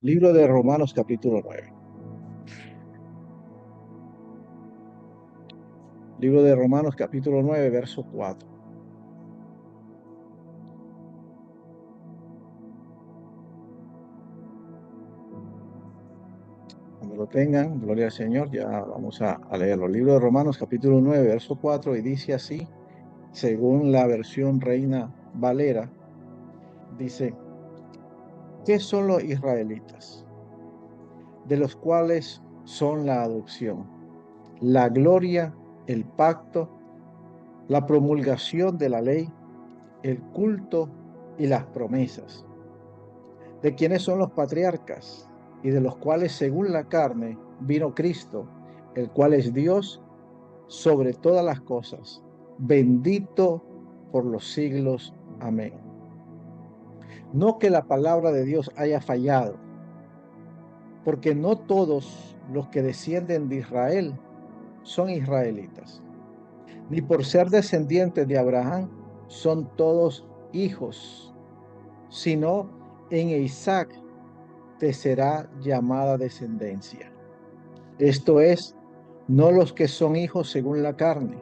Libro de Romanos capítulo 9. Libro de Romanos capítulo 9, verso 4. Cuando lo tengan, gloria al Señor, ya vamos a leerlo. Libro de Romanos capítulo 9, verso 4, y dice así, según la versión Reina Valera, dice, ¿qué son los israelitas? De los cuales son la adopción, la gloria, el pacto, la promulgación de la ley, el culto y las promesas, de quienes son los patriarcas y de los cuales según la carne vino Cristo, el cual es Dios sobre todas las cosas, bendito por los siglos. Amén. No que la palabra de Dios haya fallado, porque no todos los que descienden de Israel son israelitas, ni por ser descendientes de Abraham son todos hijos, sino en Isaac te será llamada descendencia. Esto es, no los que son hijos según la carne,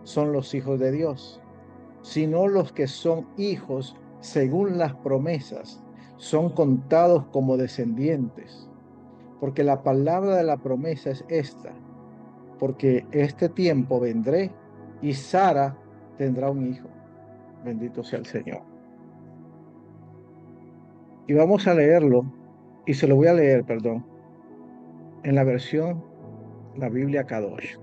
son los hijos de Dios, sino los que son hijos según las promesas, son contados como descendientes. Porque la palabra de la promesa es esta, porque este tiempo vendré y Sara tendrá un hijo. Bendito sea el Señor. Y vamos a leerlo, y se lo voy a leer, perdón, en la versión, la Biblia Kadosh.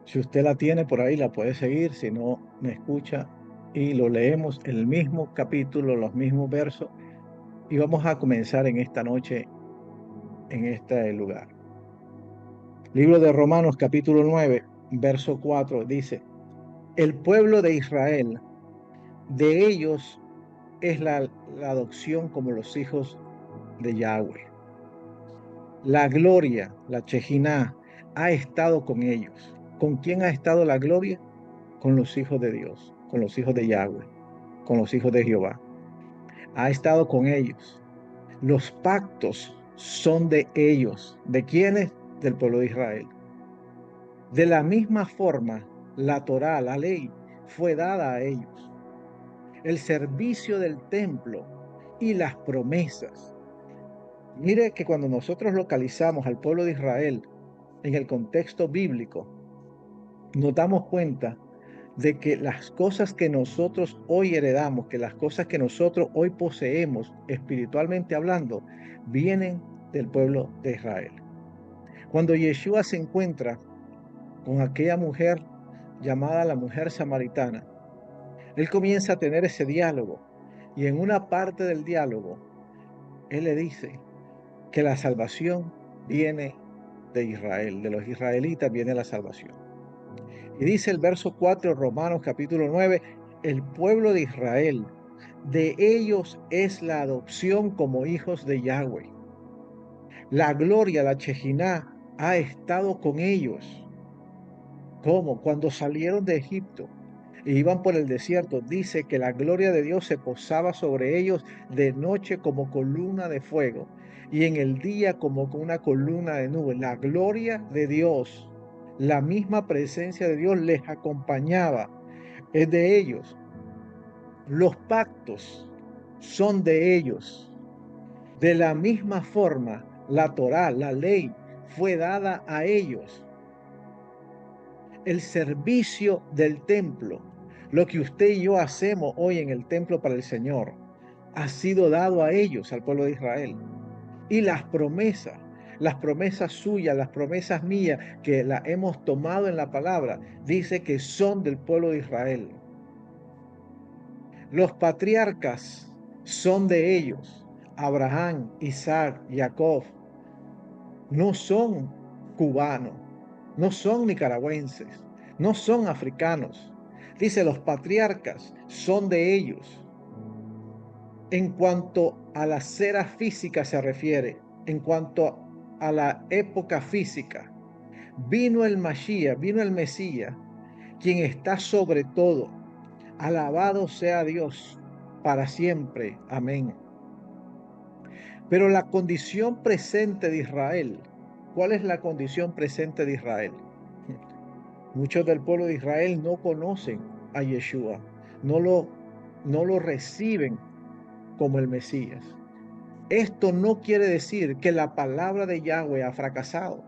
Si usted la tiene por ahí, la puede seguir. Si no, me escucha y lo leemos el mismo capítulo, los mismos versos. Y vamos a comenzar en esta noche, en este lugar. Libro de Romanos, capítulo 9, verso 4, dice, el pueblo de Israel, de ellos es la adopción como los hijos de Yahweh. La gloria, la Chejiná, ha estado con ellos. ¿Con quién ha estado la gloria? Con los hijos de Dios, con los hijos de Yahweh, con los hijos de Jehová. Ha estado con ellos. Los pactos son de ellos. ¿De quiénes? Del pueblo de Israel. De la misma forma, la Torá, la ley, fue dada a ellos. El servicio del templo y las promesas. Mire que cuando nosotros localizamos al pueblo de Israel en el contexto bíblico, nos damos cuenta de que las cosas que nosotros hoy heredamos, que las cosas que nosotros hoy poseemos, espiritualmente hablando, vienen del pueblo de Israel. Cuando Yeshua se encuentra con aquella mujer llamada la mujer samaritana, él comienza a tener ese diálogo y en una parte del diálogo, él le dice que la salvación viene de Israel, de los israelitas viene la salvación. Y dice el verso 4, Romanos capítulo 9, el pueblo de Israel, de ellos es la adopción como hijos de Yahweh. La gloria, la Chejiná, ha estado con ellos. ¿Cómo? Cuando salieron de Egipto e iban por el desierto, dice que la gloria de Dios se posaba sobre ellos de noche como columna de fuego y en el día como con una columna de nube. La gloria de Dios, la misma presencia de Dios les acompañaba, es de ellos. Los pactos son de ellos. De la misma forma, la Torá, la ley, fue dada a ellos. El servicio del templo, lo que usted y yo hacemos hoy en el templo para el Señor, ha sido dado a ellos, al pueblo de Israel. Y las promesas suyas, las promesas mías, que las hemos tomado en la palabra, dice que son del pueblo de Israel. Los patriarcas son de ellos. Abraham, Isaac, Jacob, no son cubanos, no son nicaragüenses, no son africanos. Dice, los patriarcas son de ellos. En cuanto a la cera física se refiere, en cuanto a la época física, vino el Mashiach, vino el Mesías, quien está sobre todo. Alabado sea Dios para siempre. Amén. Pero la condición presente de Israel, ¿cuál es la condición presente de Israel? Muchos del pueblo de Israel no conocen a Yeshua, no lo, no lo reciben como el Mesías. Esto no quiere decir que la palabra de Yahweh ha fracasado,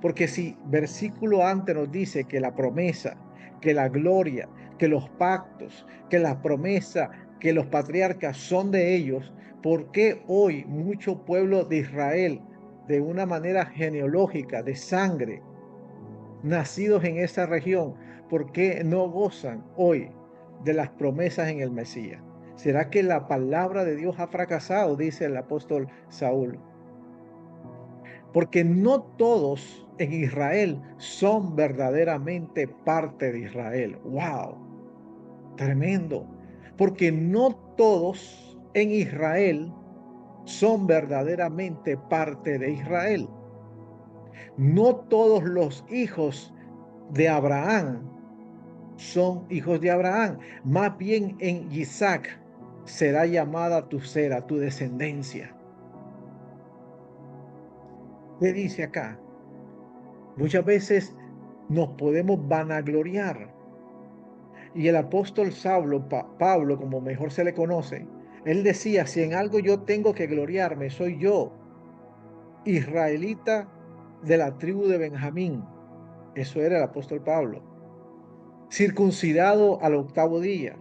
porque si versículo antes nos dice que la promesa, que la gloria, que los pactos, que la promesa, que los patriarcas son de ellos, ¿por qué hoy mucho pueblo de Israel, de una manera genealógica, de sangre, nacidos en esa región, por qué no gozan hoy de las promesas en el Mesías? ¿Será que la palabra de Dios ha fracasado? Dice el apóstol Saúl. Porque no todos en Israel son verdaderamente parte de Israel. ¡Wow! Tremendo. Porque no todos en Israel son verdaderamente parte de Israel. No todos los hijos de Abraham son hijos de Abraham. Más bien en Isaac será llamada tu cera, tu descendencia. ¿Qué dice acá? Muchas veces nos podemos vanagloriar. Y el apóstol Pablo, como mejor se le conoce, él decía, si en algo yo tengo que gloriarme, soy yo, israelita de la tribu de Benjamín. Eso era el apóstol Pablo. Circuncidado al octavo día.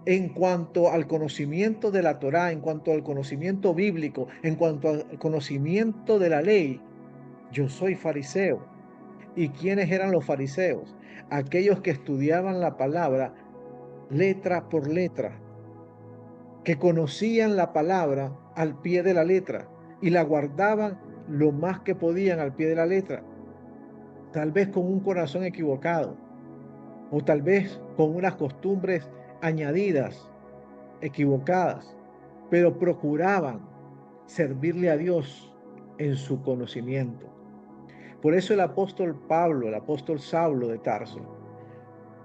En cuanto al conocimiento de la Torá, en cuanto al conocimiento bíblico, en cuanto al conocimiento de la ley, yo soy fariseo. ¿Y quiénes eran los fariseos? Aquellos que estudiaban la palabra letra por letra, que conocían la palabra al pie de la letra y la guardaban lo más que podían al pie de la letra, tal vez con un corazón equivocado o tal vez con unas costumbres añadidas, equivocadas, pero procuraban servirle a Dios en su conocimiento. Por eso el apóstol Pablo, el apóstol Saulo de Tarso,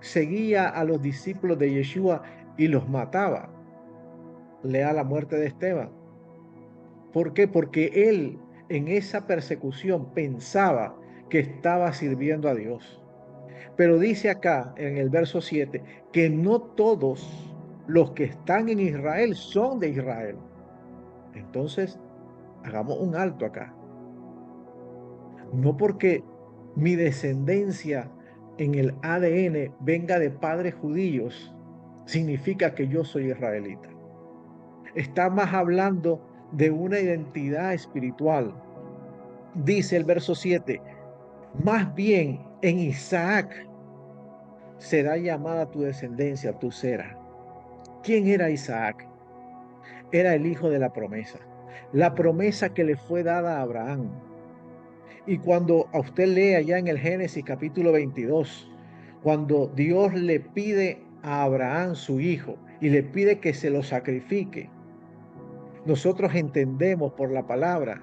seguía a los discípulos de Yeshua y los mataba. Lea la muerte de Esteban. ¿Por qué? Porque él en esa persecución pensaba que estaba sirviendo a Dios. Pero dice acá en el verso 7 que no todos los que están en Israel son de Israel. Entonces, hagamos un alto acá. No porque mi descendencia en el ADN venga de padres judíos, significa que yo soy israelita. Está más hablando de una identidad espiritual. Dice el verso 7, más bien en Isaac será llamada tu descendencia, tu cera. ¿Quién era Isaac? Era el hijo de la promesa que le fue dada a Abraham. Y cuando a usted lee allá en el Génesis capítulo 22, cuando Dios le pide a Abraham su hijo y le pide que se lo sacrifique, nosotros entendemos por la palabra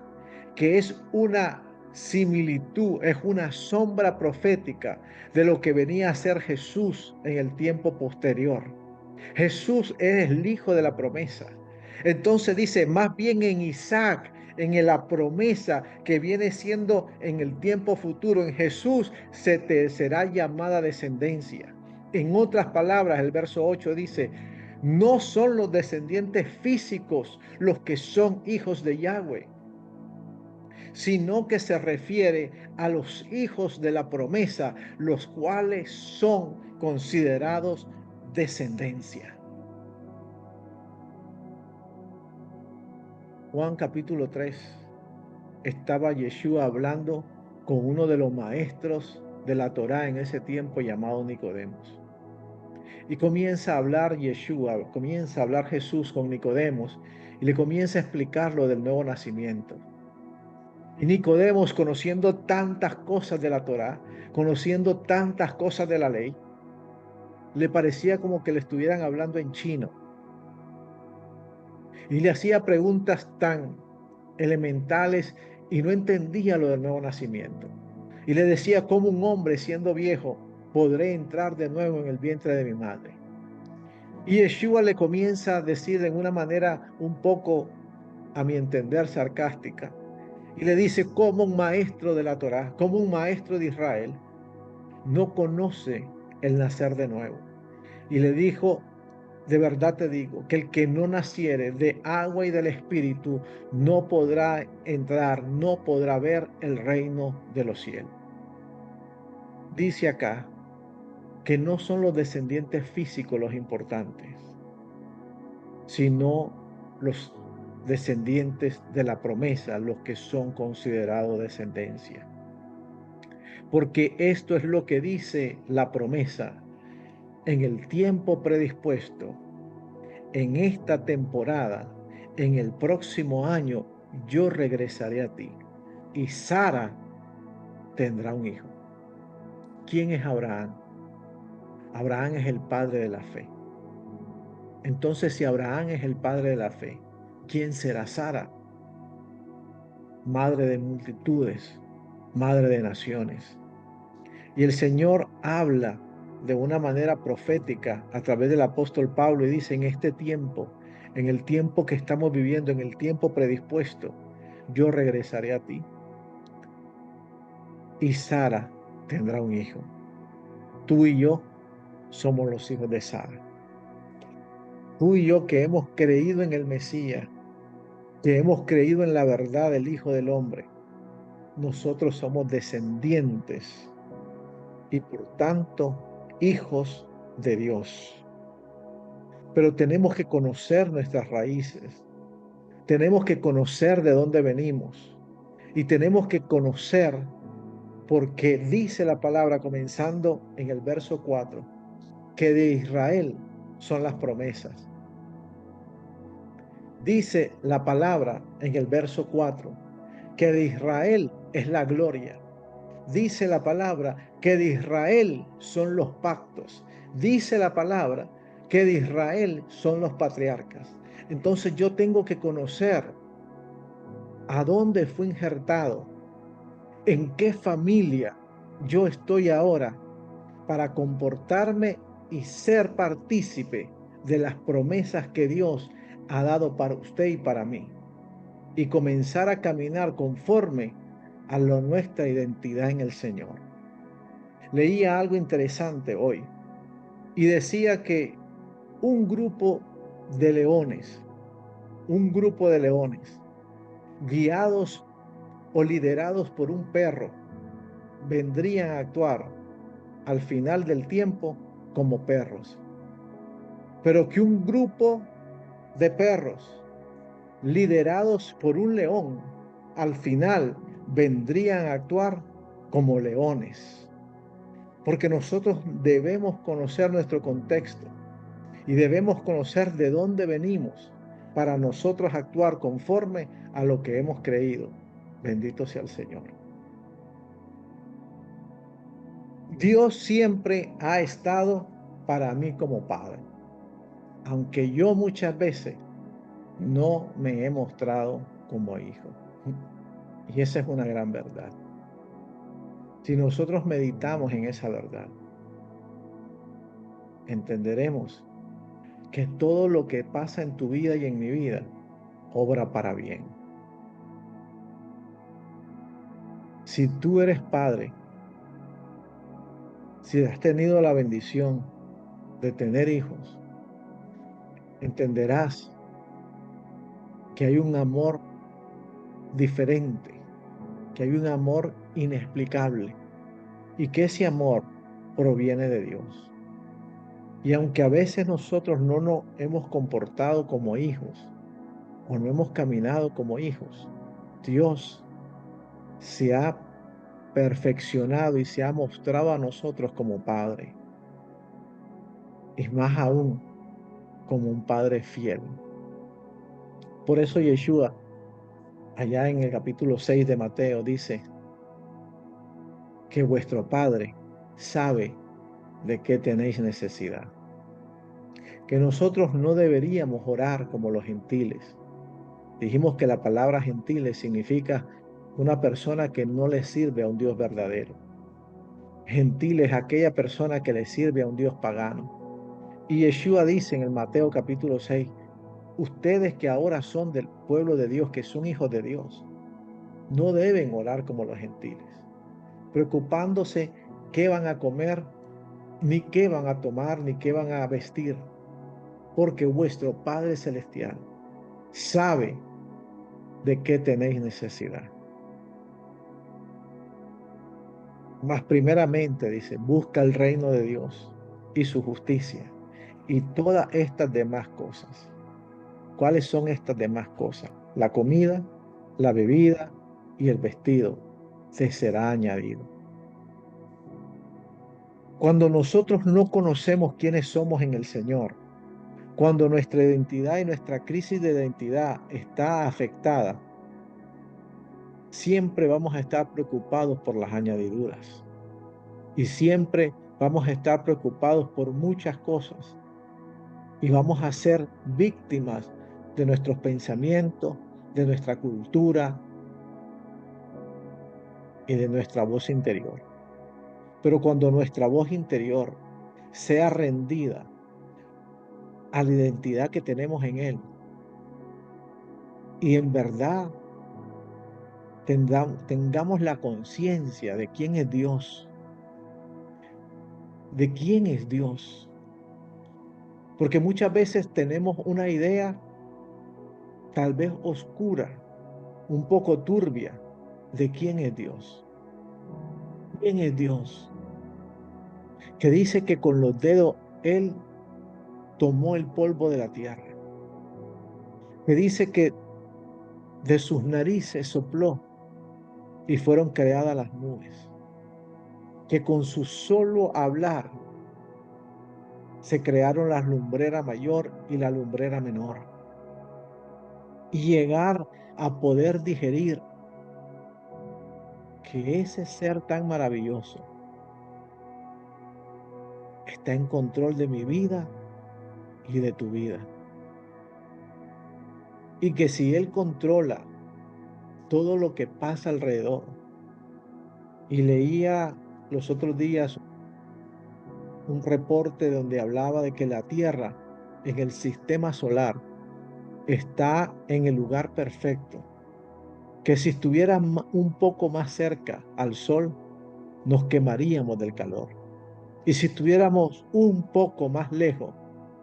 que es una similitud, es una sombra profética de lo que venía a ser Jesús en el tiempo posterior. Jesús es el hijo de la promesa. Entonces dice, más bien en Isaac, en la promesa que viene siendo en el tiempo futuro, en Jesús se te será llamada descendencia. En otras palabras, el verso 8 dice, no son los descendientes físicos los que son hijos de Yahweh, sino que se refiere a los hijos de la promesa, los cuales son considerados descendencia. Juan capítulo 3, estaba Yeshua hablando con uno de los maestros de la Torá en ese tiempo llamado Nicodemos. Y comienza a hablar Yeshua, comienza a hablar Jesús con Nicodemos y le comienza a explicar lo del nuevo nacimiento. Y Nicodemos, conociendo tantas cosas de la Torá, conociendo tantas cosas de la ley, le parecía como que le estuvieran hablando en chino. Y le hacía preguntas tan elementales y no entendía lo del nuevo nacimiento. Y le decía, ¿cómo un hombre siendo viejo podré entrar de nuevo en el vientre de mi madre? Y Yeshua le comienza a decir de una manera un poco a mi entender, sarcástica, y le dice cómo un maestro de la Torá, como un maestro de Israel, no conoce el nacer de nuevo. Y le dijo, de verdad te digo, que el que no naciere de agua y del Espíritu no podrá entrar, no podrá ver el reino de los cielos. Dice acá que no son los descendientes físicos los importantes, sino los descendientes de la promesa, los que son considerados descendencia. Porque esto es lo que dice la promesa: en el tiempo predispuesto, en esta temporada, en el próximo año, yo regresaré a ti y Sara tendrá un hijo. ¿Quién es Abraham? Abraham es el padre de la fe. Entonces, si Abraham es el padre de la fe, ¿quién será Sara? Madre de multitudes, madre de naciones. Y el Señor habla de una manera profética a través del apóstol Pablo y dice: en este tiempo, en el tiempo que estamos viviendo, en el tiempo predispuesto, yo regresaré a ti y Sara tendrá un hijo. Tú y yo somos los hijos de Sara. Tú y yo, que hemos creído en el Mesías, que hemos creído en la verdad del Hijo del Hombre, nosotros somos descendientes y por tanto hijos de Dios. Pero tenemos que conocer nuestras raíces, tenemos que conocer de dónde venimos y tenemos que conocer, porque dice la palabra comenzando en el verso 4, que de Israel son las promesas. Dice la palabra en el verso 4 que de Israel es la gloria. Dice la palabra que de Israel son los pactos. Dice la palabra que de Israel son los patriarcas. Entonces yo tengo que conocer a dónde fui injertado, en qué familia yo estoy ahora, para comportarme y ser partícipe de las promesas que Dios ha dado para usted y para mí, y comenzar a caminar conforme a nuestra identidad en el Señor. Leía algo interesante hoy y decía que un grupo de leones, un grupo de leones guiados o liderados por un perro, vendrían a actuar al final del tiempo como perros, pero que un grupo de perros liderados por un león al final vendrían a actuar como leones, porque nosotros debemos conocer nuestro contexto y debemos conocer de dónde venimos para nosotros actuar conforme a lo que hemos creído. Bendito sea el Señor. Dios siempre ha estado para mí como Padre, aunque yo muchas veces no me he mostrado como hijo. Y esa es una gran verdad. Si nosotros meditamos en esa verdad, entenderemos que todo lo que pasa en tu vida y en mi vida obra para bien. Si tú eres padre, si has tenido la bendición de tener hijos, entenderás que hay un amor diferente, que hay un amor inexplicable y que ese amor proviene de Dios. Y aunque a veces nosotros no nos hemos comportado como hijos o no hemos caminado como hijos, Dios se ha perfeccionado y se ha mostrado a nosotros como Padre, y más aún como un Padre fiel. Por eso Yeshua, allá en el capítulo 6 de Mateo, dice que vuestro Padre sabe de qué tenéis necesidad. Que nosotros no deberíamos orar como los gentiles. Dijimos que la palabra gentiles significa una persona que no le sirve a un Dios verdadero. Gentil es aquella persona que le sirve a un Dios pagano. Y Yeshua dice en el Mateo capítulo 6 Ustedes que ahora son del pueblo de Dios, que son hijos de Dios, no deben orar como los gentiles, preocupándose qué van a comer, ni qué van a tomar, ni qué van a vestir, porque vuestro Padre Celestial sabe de qué tenéis necesidad. Mas primeramente, dice, busca el reino de Dios y su justicia y todas estas demás cosas. ¿Cuáles son estas demás cosas? La comida, la bebida y el vestido te será añadido. Cuando nosotros no conocemos quiénes somos en el Señor, cuando nuestra identidad y nuestra crisis de identidad está afectada, siempre vamos a estar preocupados por las añadiduras y siempre vamos a estar preocupados por muchas cosas y vamos a ser víctimas de nuestros pensamientos, de nuestra cultura y de nuestra voz interior. Pero cuando nuestra voz interior sea rendida a la identidad que tenemos en Él y en verdad tengamos la conciencia de quién es Dios, de quién es Dios. Porque muchas veces tenemos una idea tal vez oscura, un poco turbia, de quién es Dios. ¿Quién es Dios? Que dice que con los dedos Él tomó el polvo de la tierra. Que dice que de sus narices sopló y fueron creadas las nubes. Que con su solo hablar se crearon la lumbrera mayor y la lumbrera menor. Y llegar a poder digerir que ese ser tan maravilloso está en control de mi vida y de tu vida. Y que si Él controla todo lo que pasa alrededor, y leía los otros días un reporte donde hablaba de que la Tierra en el sistema solar está en el lugar perfecto, que si estuviera un poco más cerca al Sol, nos quemaríamos del calor. Y si estuviéramos un poco más lejos,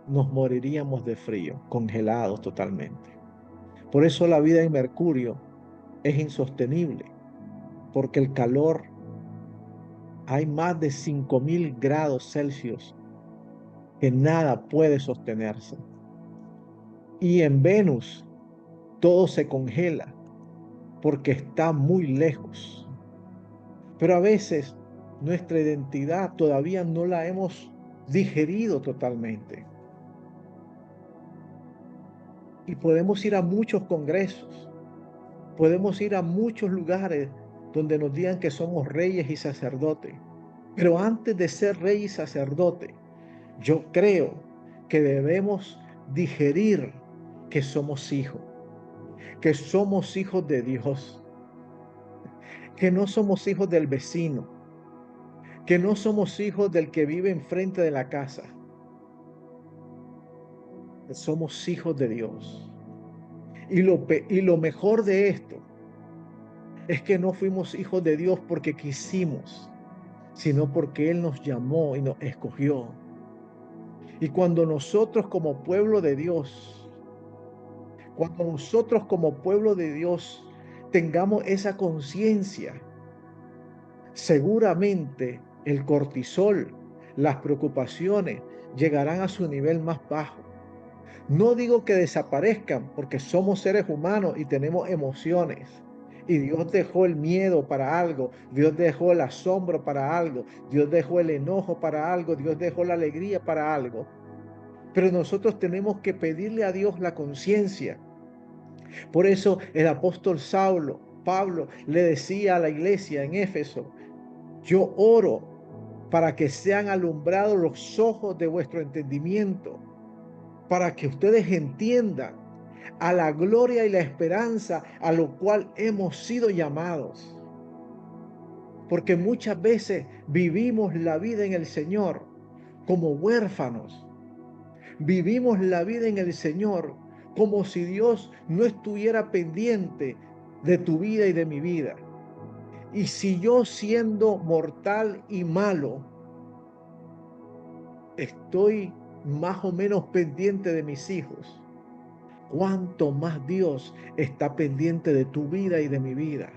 nos moriríamos de frío, congelados totalmente. Por eso la vida en Mercurio es insostenible, porque el calor, hay más de 5000 grados Celsius que nada puede sostenerse. Y en Venus todo se congela porque está muy lejos. Pero a veces nuestra identidad todavía no la hemos digerido totalmente. Y podemos ir a muchos congresos, podemos ir a muchos lugares donde nos digan que somos reyes y sacerdotes. Pero antes de ser rey y sacerdote, yo creo que debemos digerir que somos hijos de Dios, que no somos hijos del vecino, que no somos hijos del que vive enfrente de la casa, que somos hijos de Dios. Y lo mejor de esto es que no fuimos hijos de Dios porque quisimos, sino porque Él nos llamó y nos escogió. Y cuando nosotros como pueblo de Dios, cuando nosotros como pueblo de Dios tengamos esa conciencia, seguramente el cortisol, las preocupaciones llegarán a su nivel más bajo. No digo que desaparezcan, porque somos seres humanos y tenemos emociones. Y Dios dejó el miedo para algo, Dios dejó el asombro para algo, Dios dejó el enojo para algo, Dios dejó la alegría para algo. Pero nosotros tenemos que pedirle a Dios la conciencia. Por eso el apóstol Pablo, le decía a la iglesia en Éfeso: yo oro para que sean alumbrados los ojos de vuestro entendimiento, para que ustedes entiendan a la gloria y la esperanza a lo cual hemos sido llamados. Porque muchas veces vivimos la vida en el Señor como huérfanos. Vivimos la vida en el Señor como si Dios no estuviera pendiente de tu vida y de mi vida. Y si yo, siendo mortal y malo, estoy más o menos pendiente de mis hijos, cuánto más Dios está pendiente de tu vida y de mi vida.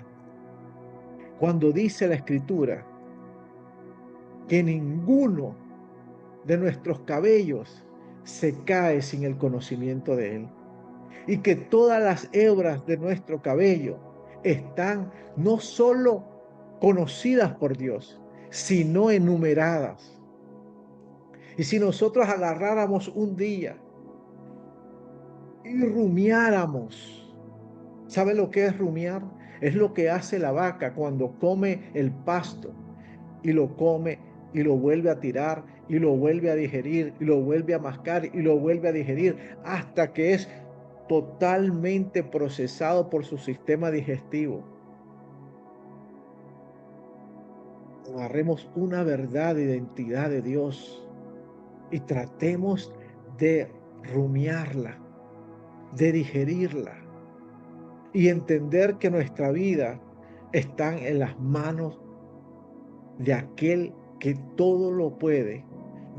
Cuando dice la Escritura que ninguno de nuestros cabellos se cae sin el conocimiento de Él, y que todas las hebras de nuestro cabello están no solo conocidas por Dios, sino enumeradas. Y si nosotros agarráramos un día y rumiáramos, ¿sabe lo que es rumiar? Es lo que hace la vaca cuando come el pasto y lo come y lo vuelve a tirar y lo vuelve a digerir y lo vuelve a mascar y lo vuelve a digerir hasta que es totalmente procesado por su sistema digestivo. Agarremos una verdad de identidad de Dios y tratemos de rumiarla, de digerirla y entender que nuestra vida está en las manos de aquel que todo lo puede,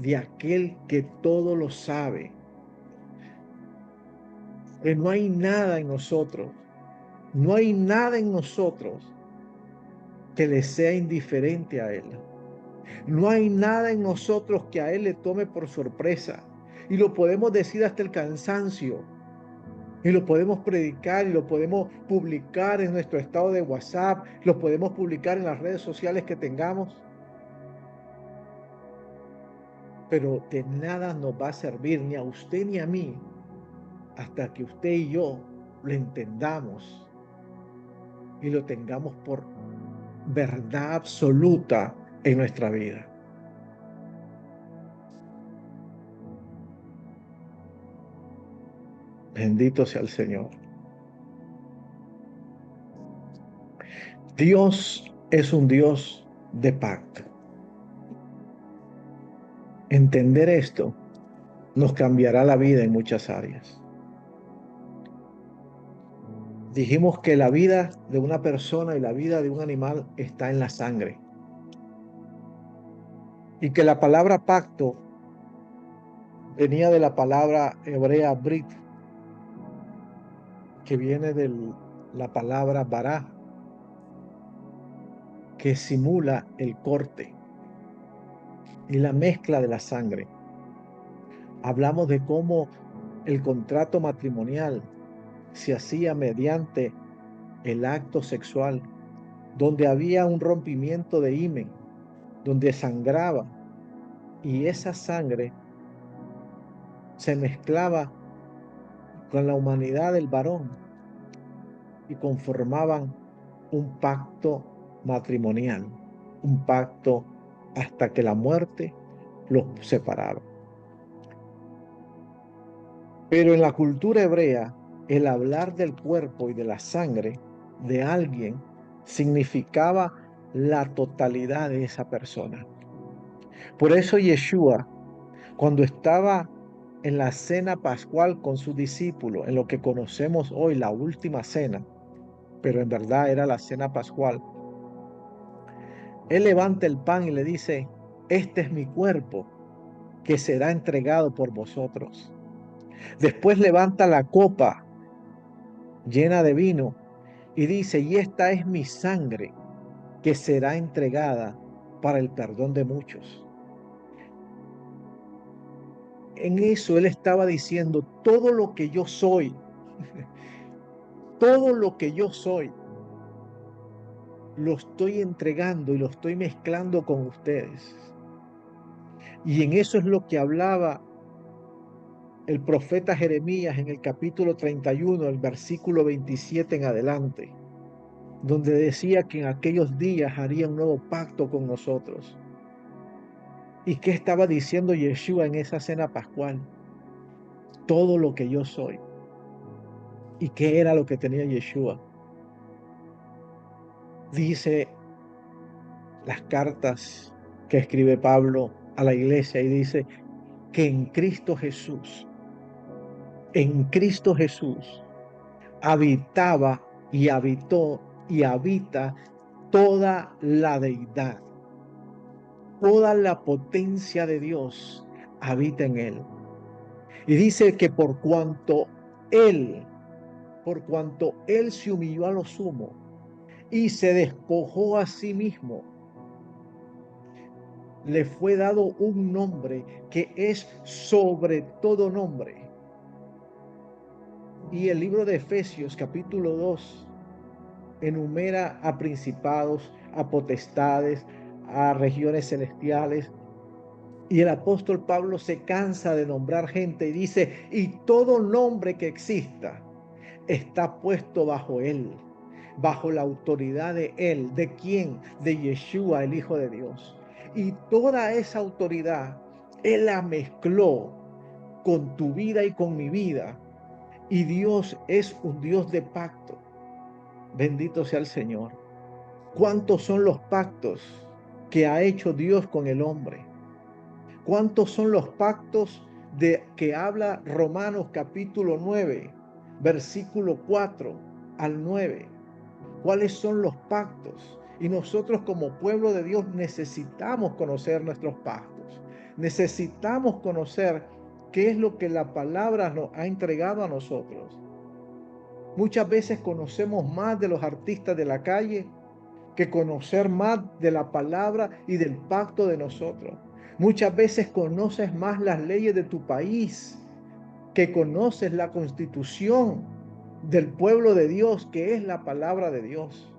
de aquel que todo lo sabe, que no hay nada en nosotros, no hay nada en nosotros que le sea indiferente a Él. No hay nada en nosotros que a Él le tome por sorpresa. Y lo podemos decir hasta el cansancio. Y lo podemos predicar y lo podemos publicar en nuestro estado de WhatsApp. Lo podemos publicar en las redes sociales que tengamos. Pero de nada nos va a servir ni a usted ni a mí hasta que usted y yo lo entendamos y lo tengamos por verdad absoluta en nuestra vida. Bendito sea el Señor. Dios es un Dios de pacto. Entender esto nos cambiará la vida en muchas áreas. Dijimos que la vida de una persona y la vida de un animal está en la sangre. Y que la palabra pacto venía de la palabra hebrea brit, que viene de la palabra bará, que simula el corte y la mezcla de la sangre. Hablamos de cómo el contrato matrimonial se hacía mediante el acto sexual, donde había un rompimiento de himen, donde sangraba, y esa sangre se mezclaba con la humanidad del varón y conformaban un pacto matrimonial, un pacto hasta que la muerte los separaba. Pero en la cultura hebrea, el hablar del cuerpo y de la sangre de alguien significaba la totalidad de esa persona. Por eso Yeshua, cuando estaba en la cena pascual con sus discípulos, en lo que conocemos hoy la última cena, pero en verdad era la cena pascual, Él levanta el pan y le dice, este es mi cuerpo que será entregado por vosotros. Después levanta la copa llena de vino y dice, y esta es mi sangre que será entregada para el perdón de muchos. En eso Él estaba diciendo, todo lo que yo soy, todo lo que yo soy, lo estoy entregando y lo estoy mezclando con ustedes. Y en eso es lo que hablaba el profeta Jeremías en el capítulo 31, el versículo 27 en adelante, donde decía que en aquellos días haría un nuevo pacto con nosotros. ¿Y qué estaba diciendo Yeshua en esa cena pascual? Todo lo que yo soy. ¿Y qué era lo que tenía Yeshua? Dice las cartas que escribe Pablo a la iglesia y dice que en Cristo Jesús En Cristo Jesús habitaba y habitó y habita toda la deidad, toda la potencia de Dios habita en él. Y dice que él, por cuanto él se humilló a lo sumo y se despojó a sí mismo, le fue dado un nombre que es sobre todo nombre. Y el libro de Efesios capítulo 2 enumera a principados, a potestades, a regiones celestiales. Y el apóstol Pablo se cansa de nombrar gente y dice, y todo nombre que exista está puesto bajo él, bajo la autoridad de él. ¿De quién? De Yeshua, el Hijo de Dios. Y toda esa autoridad, él la mezcló con tu vida y con mi vida. Y Dios es un Dios de pacto. Bendito sea el Señor. ¿Cuántos son los pactos que ha hecho Dios con el hombre? ¿Cuántos son los pactos de que habla Romanos capítulo 9, versículo 4 al 9? ¿Cuáles son los pactos? Y nosotros como pueblo de Dios necesitamos conocer nuestros pactos. Necesitamos conocer qué es lo que la palabra nos ha entregado a nosotros. Muchas veces conocemos más de los artistas de la calle que conocer más de la palabra y del pacto de nosotros. Muchas veces conoces más las leyes de tu país que conoces la constitución del pueblo de Dios, que es la palabra de Dios.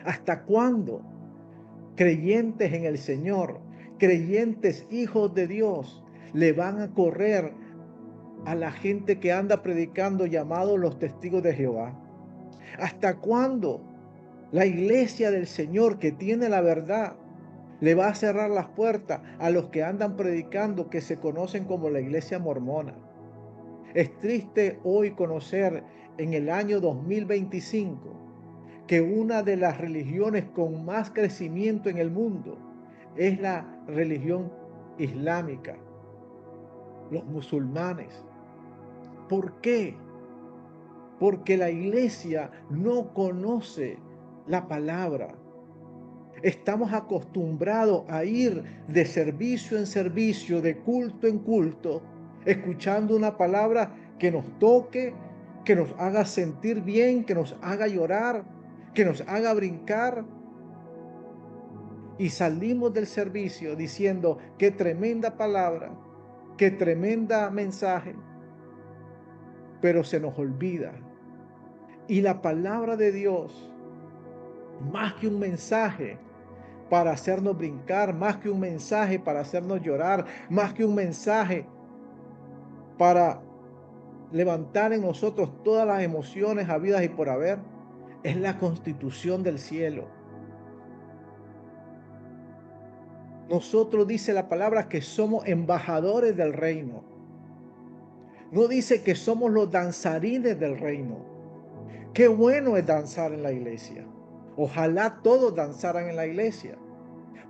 ¿Hasta cuándo creyentes en el Señor, creyentes hijos de Dios, le van a correr a la gente que anda predicando llamados los testigos de Jehová? ¿Hasta cuándo la iglesia del Señor que tiene la verdad le va a cerrar las puertas a los que andan predicando que se conocen como la iglesia mormona? Es triste hoy conocer en el año 2025 que una de las religiones con más crecimiento en el mundo es la religión islámica, los musulmanes. ¿Por qué? Porque la iglesia no conoce la palabra. Estamos acostumbrados a ir de servicio en servicio, de culto en culto, escuchando una palabra que nos toque, que nos haga sentir bien, que nos haga llorar, que nos haga brincar. Y salimos del servicio diciendo, qué tremenda palabra, qué tremenda mensaje, pero se nos olvida. Y la palabra de Dios, más que un mensaje para hacernos brincar, más que un mensaje para hacernos llorar, más que un mensaje para levantar en nosotros todas las emociones habidas y por haber, es la constitución del cielo. Nosotros dice la palabra que somos embajadores del reino. No dice que somos los danzarines del reino. Qué bueno es danzar en la iglesia. Ojalá todos danzaran en la iglesia.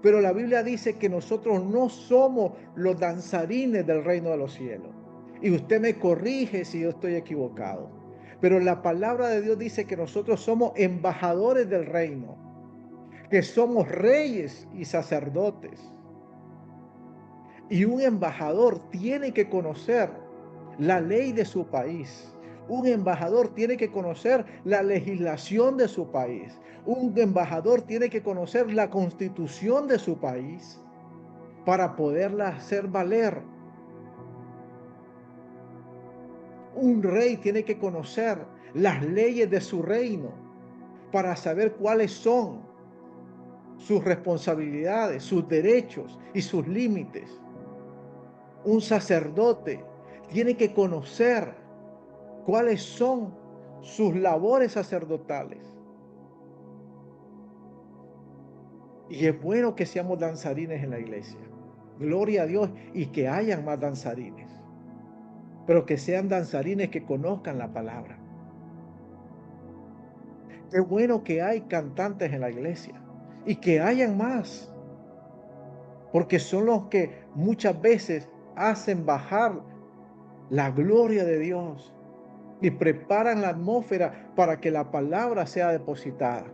Pero la Biblia dice que nosotros no somos los danzarines del reino de los cielos. Y usted me corrige si yo estoy equivocado. Pero la palabra de Dios dice que nosotros somos embajadores del reino, que somos reyes y sacerdotes. Y un embajador tiene que conocer la ley de su país. Un embajador tiene que conocer la legislación de su país. Un embajador tiene que conocer la constitución de su país para poderla hacer valer. Un rey tiene que conocer las leyes de su reino para saber cuáles son sus responsabilidades, sus derechos y sus límites. Un sacerdote tiene que conocer cuáles son sus labores sacerdotales. Y es bueno que seamos danzarines en la iglesia. Gloria a Dios y que hayan más danzarines. Pero que sean danzarines que conozcan la palabra. Qué bueno que hay cantantes en la iglesia y que hayan más. Porque son los que muchas veces hacen bajar la gloria de Dios y preparan la atmósfera para que la palabra sea depositada.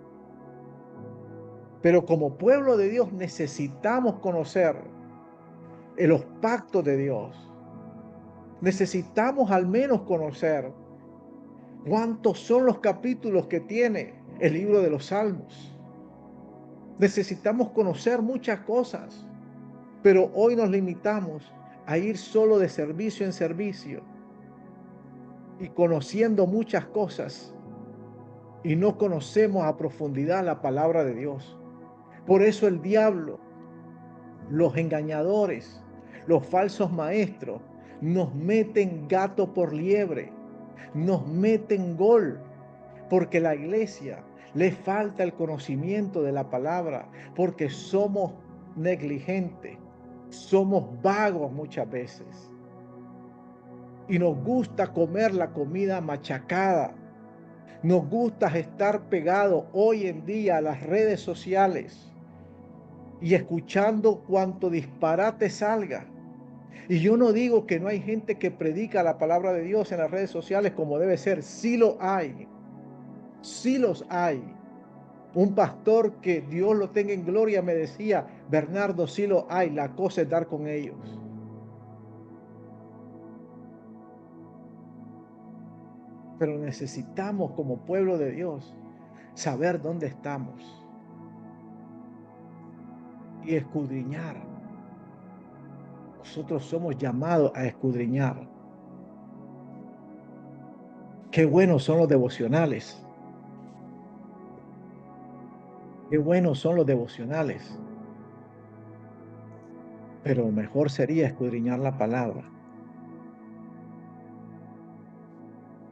Pero como pueblo de Dios necesitamos conocer los pactos de Dios. Necesitamos al menos conocer cuántos son los capítulos que tiene el libro de los Salmos. Necesitamos conocer muchas cosas, pero hoy nos limitamos a ir solo de servicio en servicio y conociendo muchas cosas y no conocemos a profundidad la palabra de Dios. Por eso el diablo, los engañadores, los falsos maestros, nos meten gato por liebre, nos meten gol, porque la iglesia le falta el conocimiento de la palabra, porque somos negligentes, somos vagos muchas veces. Y nos gusta comer la comida machacada. Nos gusta estar pegados hoy en día a las redes sociales y escuchando cuanto disparate salga. Y yo no digo que no hay gente que predica la palabra de Dios en las redes sociales como debe ser. Sí lo hay. Sí los hay. Un pastor que Dios lo tenga en gloria me decía, Bernardo, sí lo hay. La cosa es dar con ellos. Pero necesitamos como pueblo de Dios saber dónde estamos y escudriñar. Nosotros somos llamados a escudriñar. Qué buenos son los devocionales. Qué buenos son los devocionales. Pero mejor sería escudriñar la palabra.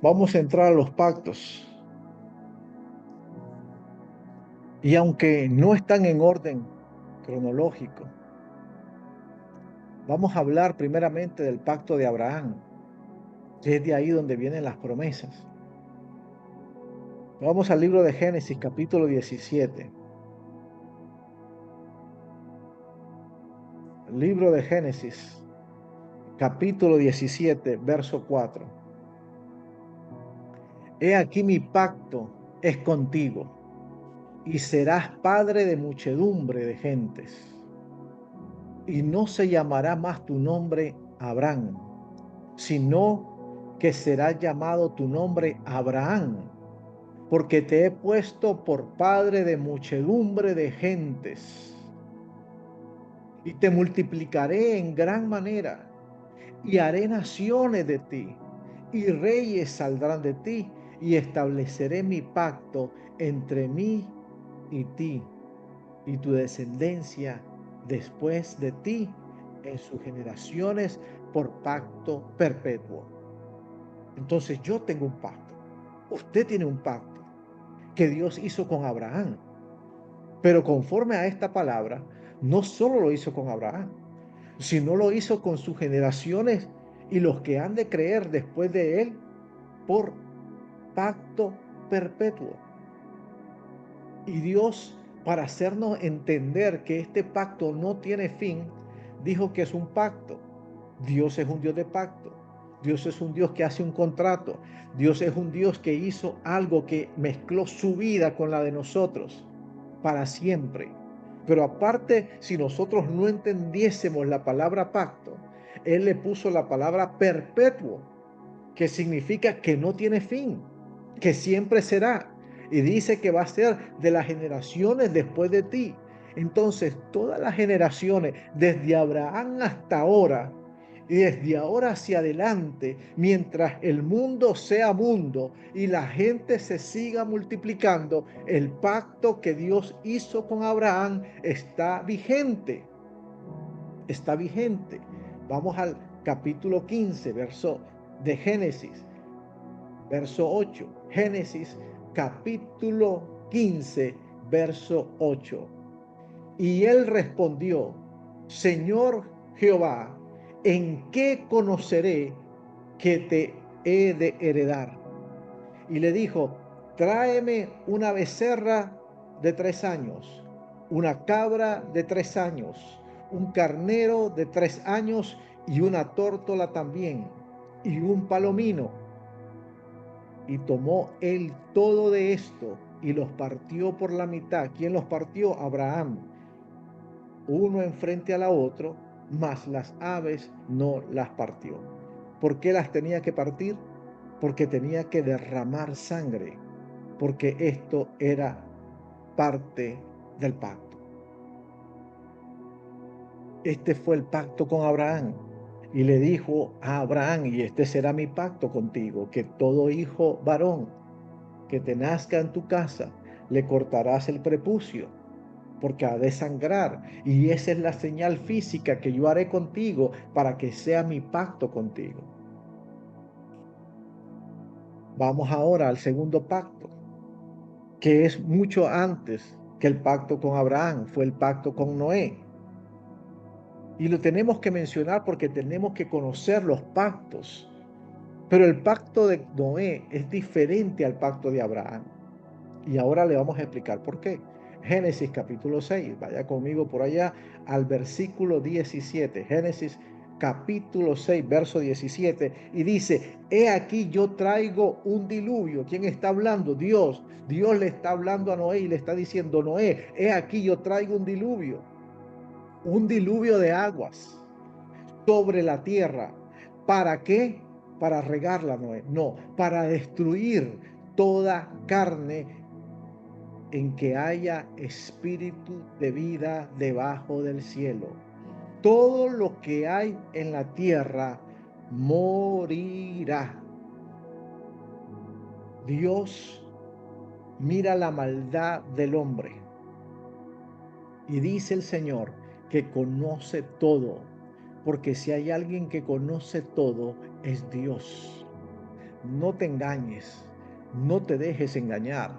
Vamos a entrar a los pactos. Y aunque no están en orden cronológico, vamos a hablar primeramente del pacto de Abraham, que es de ahí donde vienen las promesas. Vamos al libro de Génesis, capítulo 17. Libro de Génesis, capítulo 17, verso 4. He aquí mi pacto es contigo, y serás padre de muchedumbre de gentes. Y no se llamará más tu nombre Abraham, sino que será llamado tu nombre Abraham, porque te he puesto por padre de muchedumbre de gentes. Y te multiplicaré en gran manera, y haré naciones de ti, y reyes saldrán de ti, y estableceré mi pacto entre mí y ti, y tu descendencia después de ti, en sus generaciones, por pacto perpetuo. Entonces yo tengo un pacto, usted tiene un pacto que Dios hizo con Abraham, pero conforme a esta palabra, no solo lo hizo con Abraham, sino lo hizo con sus generaciones y los que han de creer después de él por pacto perpetuo. Y Dios, para hacernos entender que este pacto no tiene fin, dijo que es un pacto. Dios es un Dios de pacto. Dios es un Dios que hace un contrato. Dios es un Dios que hizo algo que mezcló su vida con la de nosotros para siempre. Pero aparte, si nosotros no entendiésemos la palabra pacto, Él le puso la palabra perpetuo, que significa que no tiene fin, que siempre será. Y dice que va a ser de las generaciones después de ti. Entonces, todas las generaciones, desde Abraham hasta ahora, y desde ahora hacia adelante, mientras el mundo sea mundo y la gente se siga multiplicando, el pacto que Dios hizo con Abraham está vigente. Está vigente. Vamos al capítulo 15, verso de Génesis, verso 8. Génesis, capítulo 15, verso 8. Y él respondió, Señor Jehová, ¿en qué conoceré que te he de heredar? Y le dijo, tráeme una becerra de 3 años, una cabra de 3 años, un carnero de 3 años y una tórtola también. y un palomino, y tomó él todo de esto y los partió por la mitad. ¿Quién los partió? Abraham. Uno enfrente a la otro, mas las aves no las partió. ¿Por qué las tenía que partir? Porque tenía que derramar sangre, porque esto era parte del pacto. Este fue el pacto con Abraham. Y le dijo a Abraham, y este será mi pacto contigo, que todo hijo varón que te nazca en tu casa, le cortarás el prepucio, porque ha de sangrar. Y esa es la señal física que yo haré contigo para que sea mi pacto contigo. Vamos ahora al segundo pacto, que es mucho antes que el pacto con Abraham, fue el pacto con Noé. Y lo tenemos que mencionar porque tenemos que conocer los pactos. Pero el pacto de Noé es diferente al pacto de Abraham. Y ahora le vamos a explicar por qué. Génesis capítulo 6, vaya conmigo por allá al versículo 17. Génesis capítulo 6, verso 17. Y dice, he aquí yo traigo un diluvio. ¿Quién está hablando? Dios. Dios le está hablando a Noé y le está diciendo, Noé, he aquí yo traigo un diluvio de aguas sobre la tierra. ¿Para qué? Para regarla, Noé. No, para destruir toda carne en que haya espíritu de vida debajo del cielo. Todo lo que hay en la tierra morirá. Dios mira la maldad del hombre y dice el Señor que conoce todo, porque si hay alguien que conoce todo, es Dios. No te engañes, no te dejes engañar.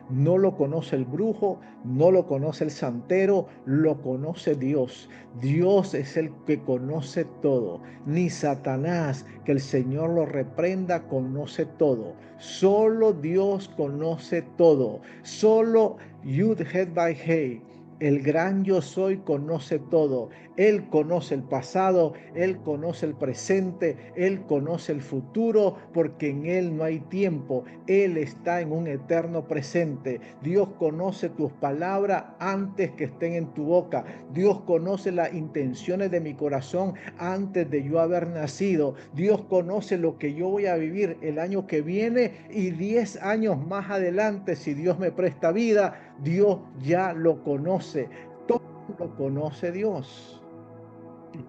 No lo conoce el brujo, no lo conoce el santero, lo conoce Dios. Dios es el que conoce todo. Ni Satanás, que el Señor lo reprenda, conoce todo. Solo Dios conoce todo. Solo Yud Het Vai Hei, el gran yo soy, conoce todo. Él conoce el pasado, Él conoce el presente, Él conoce el futuro, porque en Él no hay tiempo. Él está en un eterno presente. Dios conoce tus palabras antes que estén en tu boca. Dios conoce las intenciones de mi corazón antes de yo haber nacido. Dios conoce lo que yo voy a vivir el año que viene y 10 años más adelante, si Dios me presta vida. Dios ya lo conoce. Todo lo conoce Dios.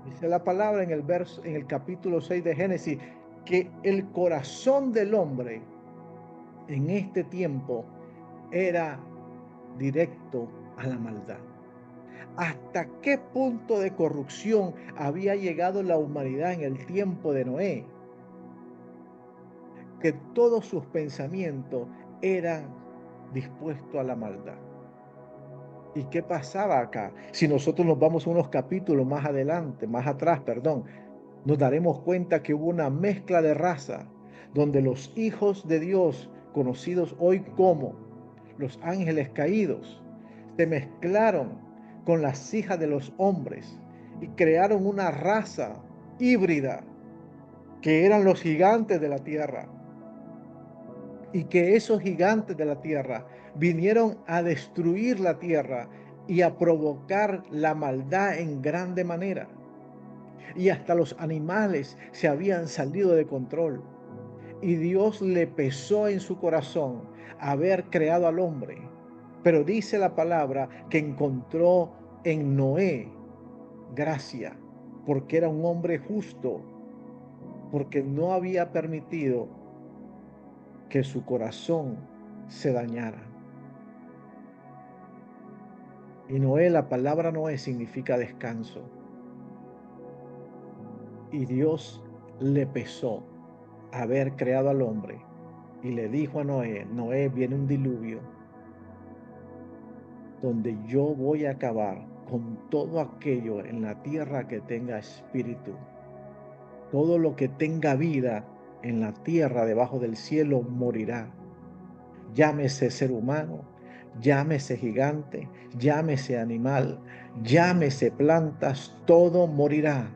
Dice la palabra en el capítulo 6 de Génesis, que el corazón del hombre en este tiempo era directo a la maldad. ¿Hasta qué punto de corrupción había llegado la humanidad en el tiempo de Noé? Que todos sus pensamientos eran dispuestos a la maldad. ¿Y qué pasaba acá? Si nosotros nos vamos unos capítulos más adelante, más atrás, perdón, nos daremos cuenta que hubo una mezcla de raza, donde los hijos de Dios, conocidos hoy como los ángeles caídos, se mezclaron con las hijas de los hombres y crearon una raza híbrida, que eran los gigantes de la tierra. Y que esos gigantes de la tierra vinieron a destruir la tierra y a provocar la maldad en grande manera. Y hasta los animales se habían salido de control. Y Dios le pesó en su corazón haber creado al hombre. Pero dice la palabra que encontró en Noé gracia, porque era un hombre justo, porque no había permitido que su corazón se dañara. Y Noé, la palabra Noé significa descanso. Y Dios le pesó haber creado al hombre y le dijo a Noé, Noé, viene un diluvio donde yo voy a acabar con todo aquello en la tierra que tenga espíritu. Todo lo que tenga vida en la tierra debajo del cielo morirá. Llámese ser humano, llámese gigante, llámese animal, llámese plantas, todo morirá.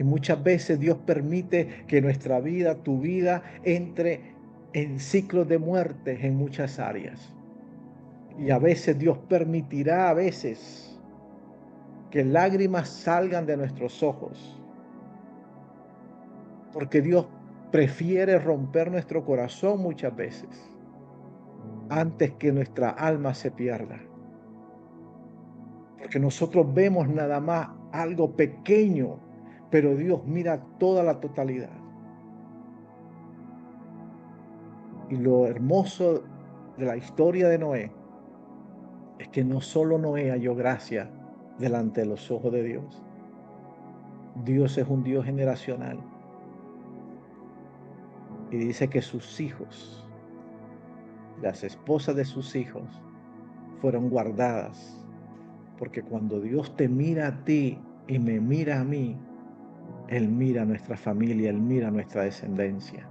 Y muchas veces Dios permite que nuestra vida, tu vida, entre en ciclos de muerte en muchas áreas. Y a veces Dios permitirá que lágrimas salgan de nuestros ojos, porque Dios prefiere romper nuestro corazón muchas veces antes que nuestra alma se pierda. Porque nosotros vemos nada más algo pequeño, pero Dios mira toda la totalidad. Y lo hermoso de la historia de Noé es que no solo Noé halló gracia delante de los ojos de Dios. Dios es un Dios generacional y dice que sus hijos, las esposas de sus hijos, fueron guardadas, porque cuando Dios te mira a ti y me mira a mí, Él mira a nuestra familia, Él mira a nuestra descendencia,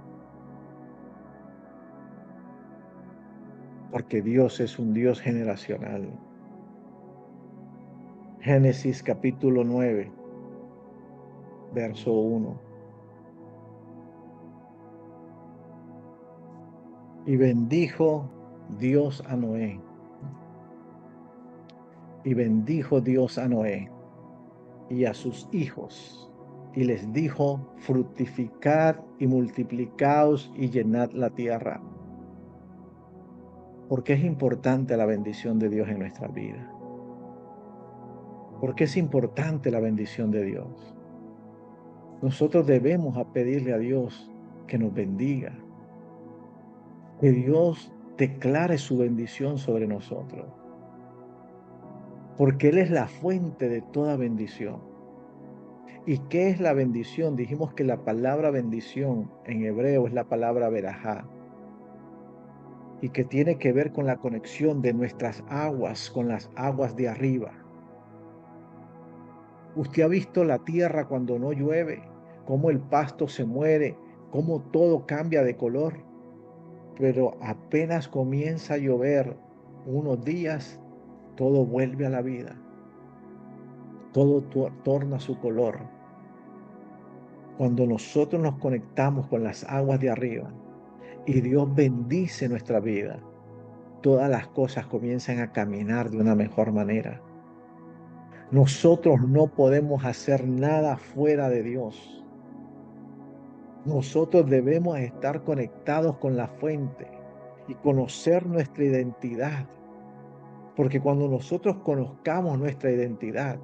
porque Dios es un Dios generacional. Génesis capítulo 9, verso 1. Y bendijo Dios a Noé. Y bendijo Dios a Noé y a sus hijos. Y les dijo, fructificad y multiplicaos y llenad la tierra. ¿Por qué es importante la bendición de Dios en nuestra vida? ¿Por qué es importante la bendición de Dios? Nosotros debemos pedirle a Dios que nos bendiga, que Dios declare su bendición sobre nosotros, porque Él es la fuente de toda bendición. ¿Y qué es la bendición? Dijimos que la palabra bendición en hebreo es la palabra verajá, y que tiene que ver con la conexión de nuestras aguas con las aguas de arriba. Usted ha visto la tierra cuando no llueve, cómo el pasto se muere, cómo todo cambia de color, pero apenas comienza a llover unos días, todo vuelve a la vida, todo torna su color. Cuando nosotros nos conectamos con las aguas de arriba y Dios bendice nuestra vida, todas las cosas comienzan a caminar de una mejor manera. Nosotros no podemos hacer nada fuera de Dios. Nosotros debemos estar conectados con la fuente y conocer nuestra identidad, porque cuando nosotros conozcamos nuestra identidad,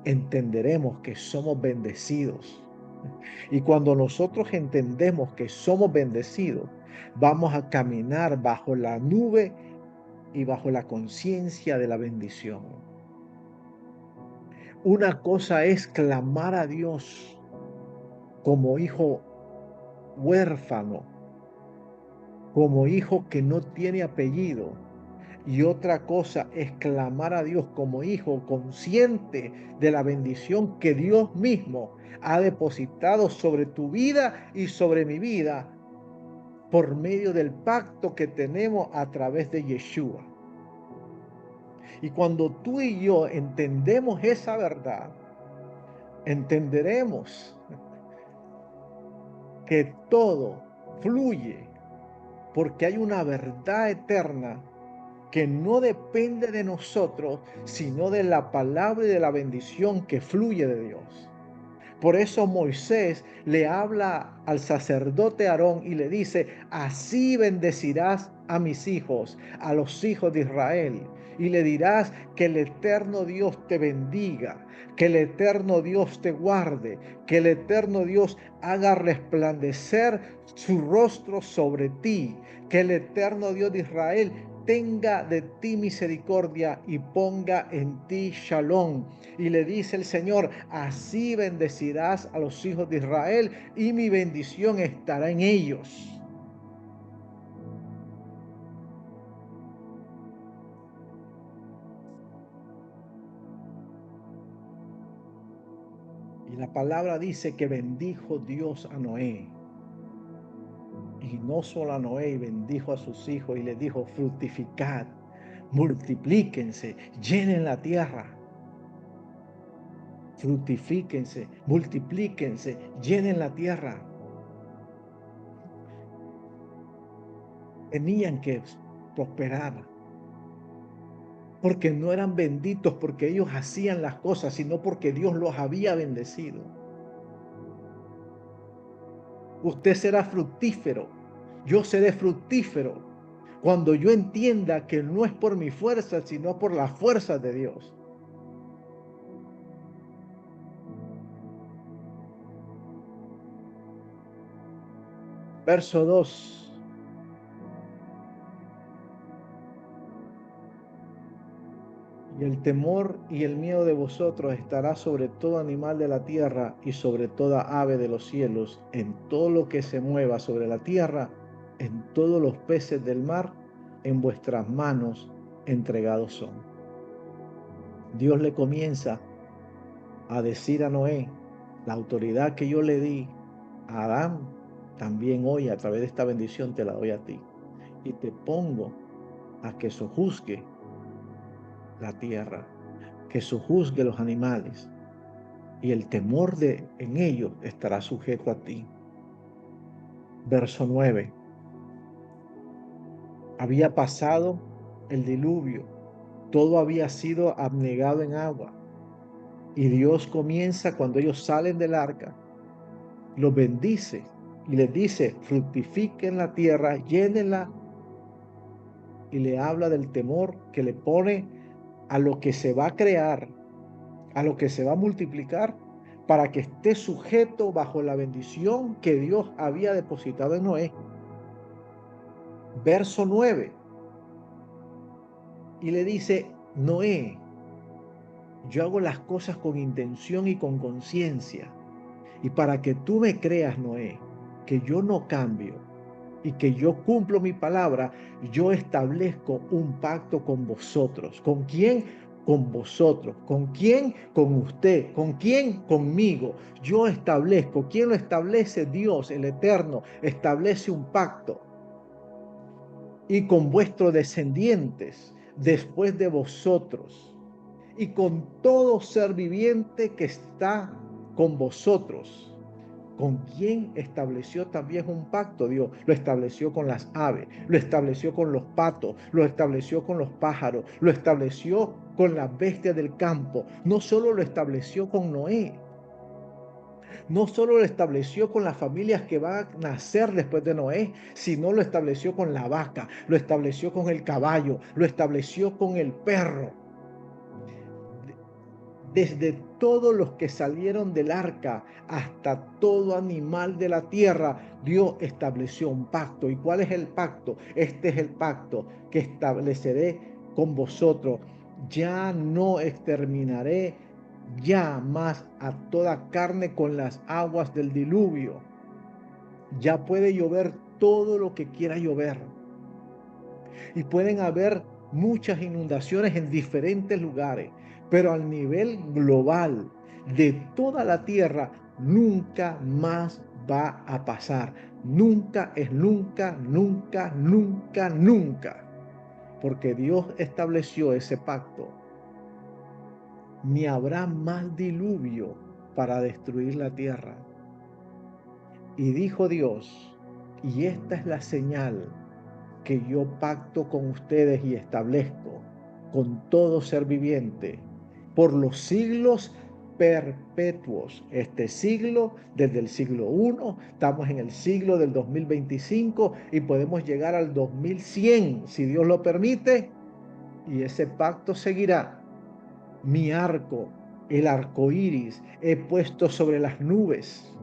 entenderemos que somos bendecidos. Y cuando nosotros entendemos que somos bendecidos, vamos a caminar bajo la nube y bajo la conciencia de la bendición. Una cosa es clamar a Dios como hijo huérfano, como hijo que no tiene apellido. Y otra cosa es clamar a Dios como hijo consciente de la bendición que Dios mismo ha depositado sobre tu vida y sobre mi vida por medio del pacto que tenemos a través de Yeshua. Y cuando tú y yo entendemos esa verdad, entenderemos que todo fluye porque hay una verdad eterna que no depende de nosotros, sino de la palabra y de la bendición que fluye de Dios. Por eso Moisés le habla al sacerdote Aarón y le dice, así bendecirás a mis hijos, a los hijos de Israel. Y le dirás que el eterno Dios te bendiga, que el eterno Dios te guarde, que el eterno Dios haga resplandecer su rostro sobre ti, que el eterno Dios de Israel tenga de ti misericordia y ponga en ti shalom. Y le dice el Señor, así bendecirás a los hijos de Israel y mi bendición estará en ellos. Y la palabra dice que bendijo Dios a Noé. Y no solo a Noé, y bendijo a sus hijos y les dijo, fructificad, multiplíquense, llenen la tierra. fructifíquense, multiplíquense, llenen la tierra. Tenían que prosperar, porque no eran benditos porque ellos hacían las cosas, sino porque Dios los había bendecido. Usted será fructífero, yo seré fructífero, cuando yo entienda que no es por mi fuerza, sino por la fuerza de Dios. Verso 2. Y el temor y el miedo de vosotros estará sobre todo animal de la tierra y sobre toda ave de los cielos, en todo lo que se mueva sobre la tierra, en todos los peces del mar, en vuestras manos entregados son. Dios le comienza a decir a Noé, la autoridad que yo le di a Adán, también hoy a través de esta bendición te la doy a ti. Y te pongo a que sojuzgue la tierra, que sojuzgue los animales, y el temor en ellos estará sujeto a ti. Verso 9. Había pasado el diluvio, todo había sido abnegado en agua, y Dios comienza cuando ellos salen del arca, los bendice y les dice, fructifiquen la tierra, llénenla, y le habla del temor que le pone a lo que se va a crear, a lo que se va a multiplicar, para que esté sujeto bajo la bendición que Dios había depositado en Noé. Verso 9. Y le dice, Noé, yo hago las cosas con intención y con conciencia. Y para que tú me creas, Noé, que yo no cambio y que yo cumplo mi palabra, yo establezco un pacto con vosotros. ¿Con quién? Con vosotros. ¿Con quién? Con usted. ¿Con quién? Conmigo. Yo establezco. ¿Quién lo establece? Dios, el Eterno, establece un pacto. Y con vuestros descendientes después de vosotros, y con todo ser viviente que está con vosotros. ¿Con quién estableció también un pacto Dios? Lo estableció con las aves, lo estableció con los patos, lo estableció con los pájaros, lo estableció con las bestias del campo. No solo lo estableció con Noé, no solo lo estableció con las familias que van a nacer después de Noé, sino lo estableció con la vaca, lo estableció con el caballo, lo estableció con el perro. Desde todos los que salieron del arca hasta todo animal de la tierra, Dios estableció un pacto. ¿Y cuál es el pacto? Este es el pacto que estableceré con vosotros. Ya no exterminaré ya más a toda carne con las aguas del diluvio. Ya puede llover todo lo que quiera llover. Y pueden haber muchas inundaciones en diferentes lugares, pero al nivel global de toda la tierra nunca más va a pasar. Nunca es nunca, nunca, nunca, nunca. Porque Dios estableció ese pacto. Ni habrá más diluvio para destruir la tierra. Y dijo Dios, y esta es la señal que yo pacto con ustedes y establezco con todo ser viviente por los siglos perpetuos. Este siglo, desde el siglo I, estamos en el siglo del 2025 y podemos llegar al 2100, si Dios lo permite, y ese pacto seguirá. Mi arco, el arco iris, he puesto sobre las nubes,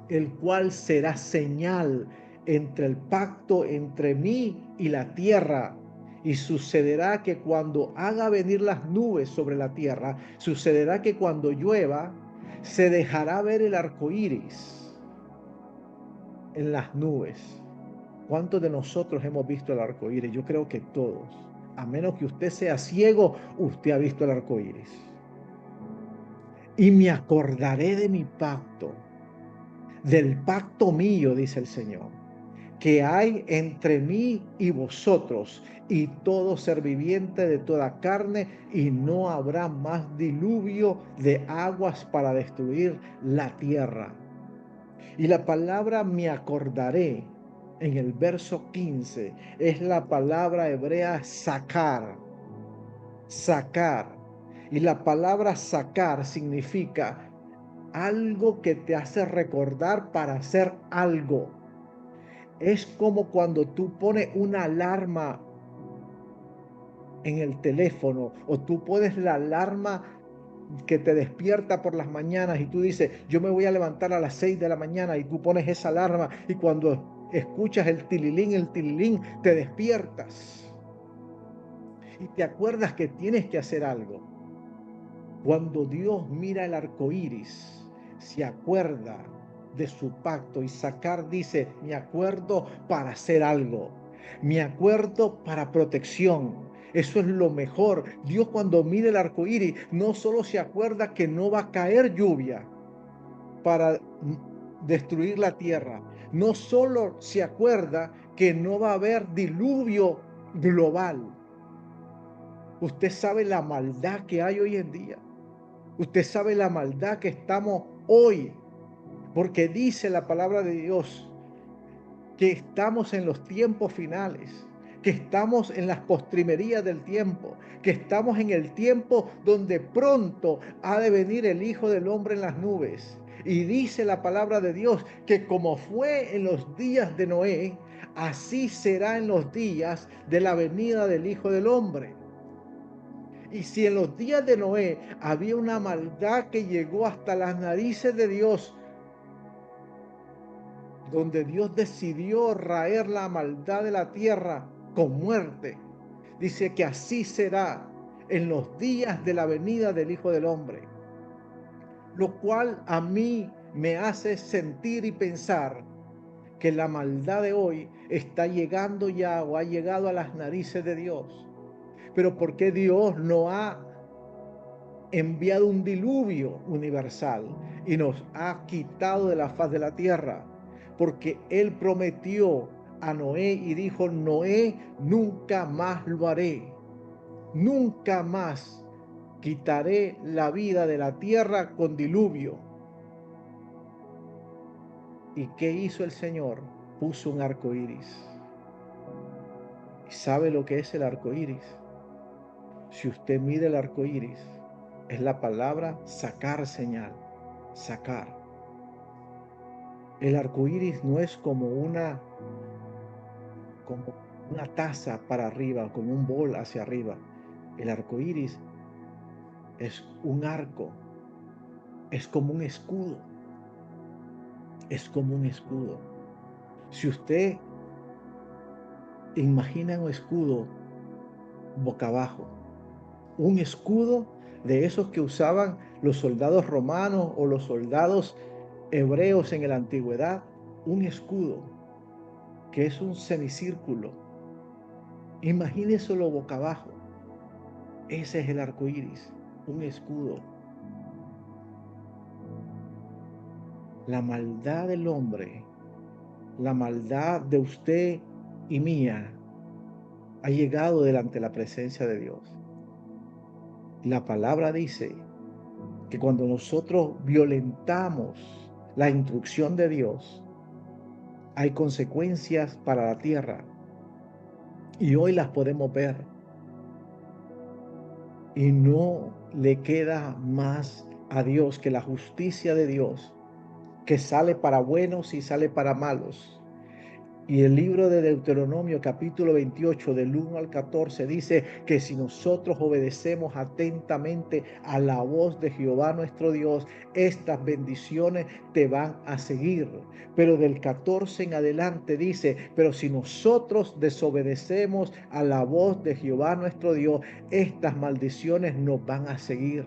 el cual será señal entre el pacto entre mí y la tierra. Y sucederá que cuando haga venir las nubes sobre la tierra, sucederá que cuando llueva, se dejará ver el arco iris en las nubes. ¿Cuántos de nosotros hemos visto el arco iris? Yo creo que todos. A menos que usted sea ciego, usted ha visto el arco iris. Y me acordaré de mi pacto, del pacto mío, dice el Señor, que hay entre mí y vosotros y todo ser viviente de toda carne, y no habrá más diluvio de aguas para destruir la tierra. Y la palabra me acordaré en el verso 15 es la palabra hebrea sacar, sacar. Y la palabra sacar significa algo que te hace recordar para hacer algo. Es como cuando tú pones una alarma en el teléfono o tú pones la alarma que te despierta por las mañanas y tú dices, yo me voy a levantar a las 6 de la mañana, y tú pones esa alarma y cuando escuchas el tililín, te despiertas y te acuerdas que tienes que hacer algo. Cuando Dios mira el arco iris, se acuerda de su pacto, y sacar dice, me acuerdo para hacer algo, me acuerdo para protección. Eso es lo mejor. Dios, cuando mira el arco iris, no solo se acuerda que no va a caer lluvia para destruir la tierra, no solo se acuerda que no va a haber diluvio global. Usted sabe la maldad que hay hoy en día. Usted sabe la maldad que estamos hoy, porque dice la palabra de Dios que estamos en los tiempos finales, que estamos en las postrimerías del tiempo, que estamos en el tiempo donde pronto ha de venir el Hijo del Hombre en las nubes. Y dice la palabra de Dios que como fue en los días de Noé, así será en los días de la venida del Hijo del Hombre. Y si en los días de Noé había una maldad que llegó hasta las narices de Dios, donde Dios decidió raer la maldad de la tierra con muerte, dice que así será en los días de la venida del Hijo del Hombre. Lo cual a mí me hace sentir y pensar que la maldad de hoy está llegando ya, o ha llegado a las narices de Dios. Pero ¿por qué Dios no ha enviado un diluvio universal y nos ha quitado de la faz de la tierra? Porque Él prometió a Noé y dijo, Noé, nunca más lo haré, nunca más quitaré la vida de la tierra con diluvio. ¿Y qué hizo el Señor? Puso un arco iris. ¿Y sabe lo que es el arco iris? Si usted mide el arco iris, es la palabra sacar señal, sacar. El arco iris no es como una taza para arriba, como un bol hacia arriba. El arco iris es un arco, es como un escudo, es como un escudo. Si usted imagina un escudo boca abajo, un escudo de esos que usaban los soldados romanos o los soldados hebreos en la antigüedad, un escudo que es un semicírculo. Imagínenselo boca abajo. Ese es el arco iris, un escudo. La maldad del hombre, la maldad de usted y mía, ha llegado delante de la presencia de Dios. La palabra dice que cuando nosotros violentamos la instrucción de Dios, hay consecuencias para la tierra. Y hoy las podemos ver. Y no le queda más a Dios que la justicia de Dios, que sale para buenos y sale para malos. Y el libro de Deuteronomio capítulo 28 del 1 al 14 dice que si nosotros obedecemos atentamente a la voz de Jehová nuestro Dios, estas bendiciones te van a seguir. Pero del 14 en adelante dice, pero si nosotros desobedecemos a la voz de Jehová nuestro Dios, estas maldiciones nos van a seguir.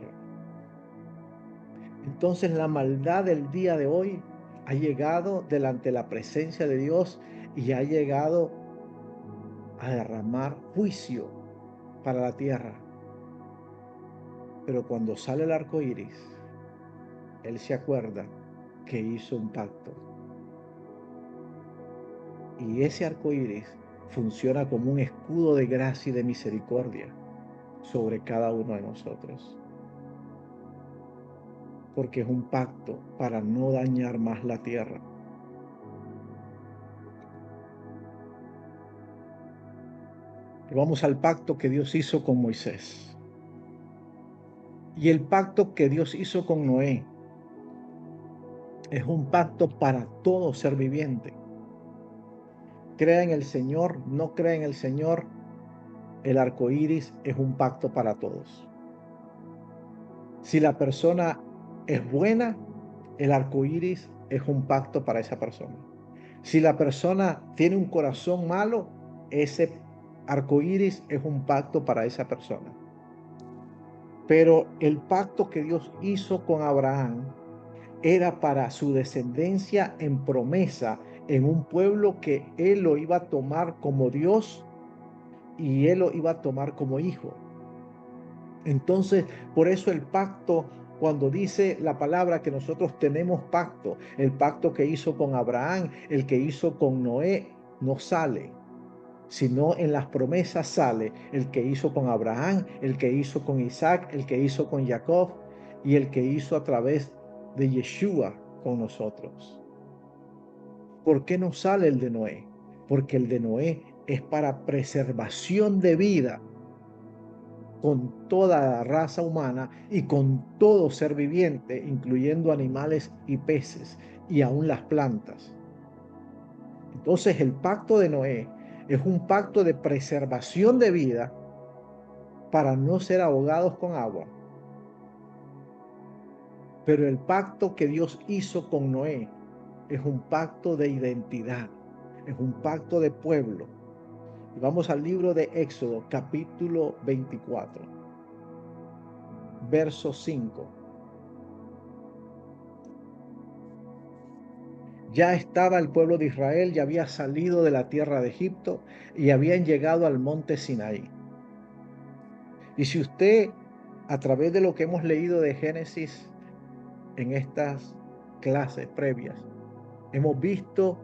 Entonces la maldad del día de hoy ha llegado delante de la presencia de Dios y ha llegado a derramar juicio para la tierra. Pero cuando sale el arco iris, Él se acuerda que hizo un pacto. Y ese arco iris funciona como un escudo de gracia y de misericordia sobre cada uno de nosotros. Porque es un pacto para no dañar más la tierra. Y vamos al pacto que Dios hizo con Moisés. Y el pacto que Dios hizo con Noé es un pacto para todo ser viviente. Crea en el Señor, no crea en el Señor, el arco iris es un pacto para todos. Si la persona es buena, el arco iris es un pacto para esa persona. Si la persona tiene un corazón malo, ese arco iris es un pacto para esa persona. Pero el pacto que Dios hizo con Abraham era para su descendencia en promesa, en un pueblo que él lo iba a tomar como Dios y él lo iba a tomar como hijo. Entonces, por eso el pacto, cuando dice la palabra que nosotros tenemos pacto, el pacto que hizo con Abraham, el que hizo con Noé, no sale, sino en las promesas sale el que hizo con Abraham, el que hizo con Isaac, el que hizo con Jacob y el que hizo a través de Yeshua con nosotros. ¿Por qué no sale el de Noé? Porque el de Noé es para preservación de vida con toda la raza humana y con todo ser viviente, incluyendo animales y peces y aún las plantas. Entonces el pacto de Noé es un pacto de preservación de vida para no ser ahogados con agua. Pero el pacto que Dios hizo con Noé es un pacto de identidad, es un pacto de pueblo. Y vamos al libro de Éxodo, capítulo 24, verso 5. Ya estaba el pueblo de Israel, ya había salido de la tierra de Egipto y habían llegado al monte Sinaí. Y si usted, a través de lo que hemos leído de Génesis en estas clases previas, hemos visto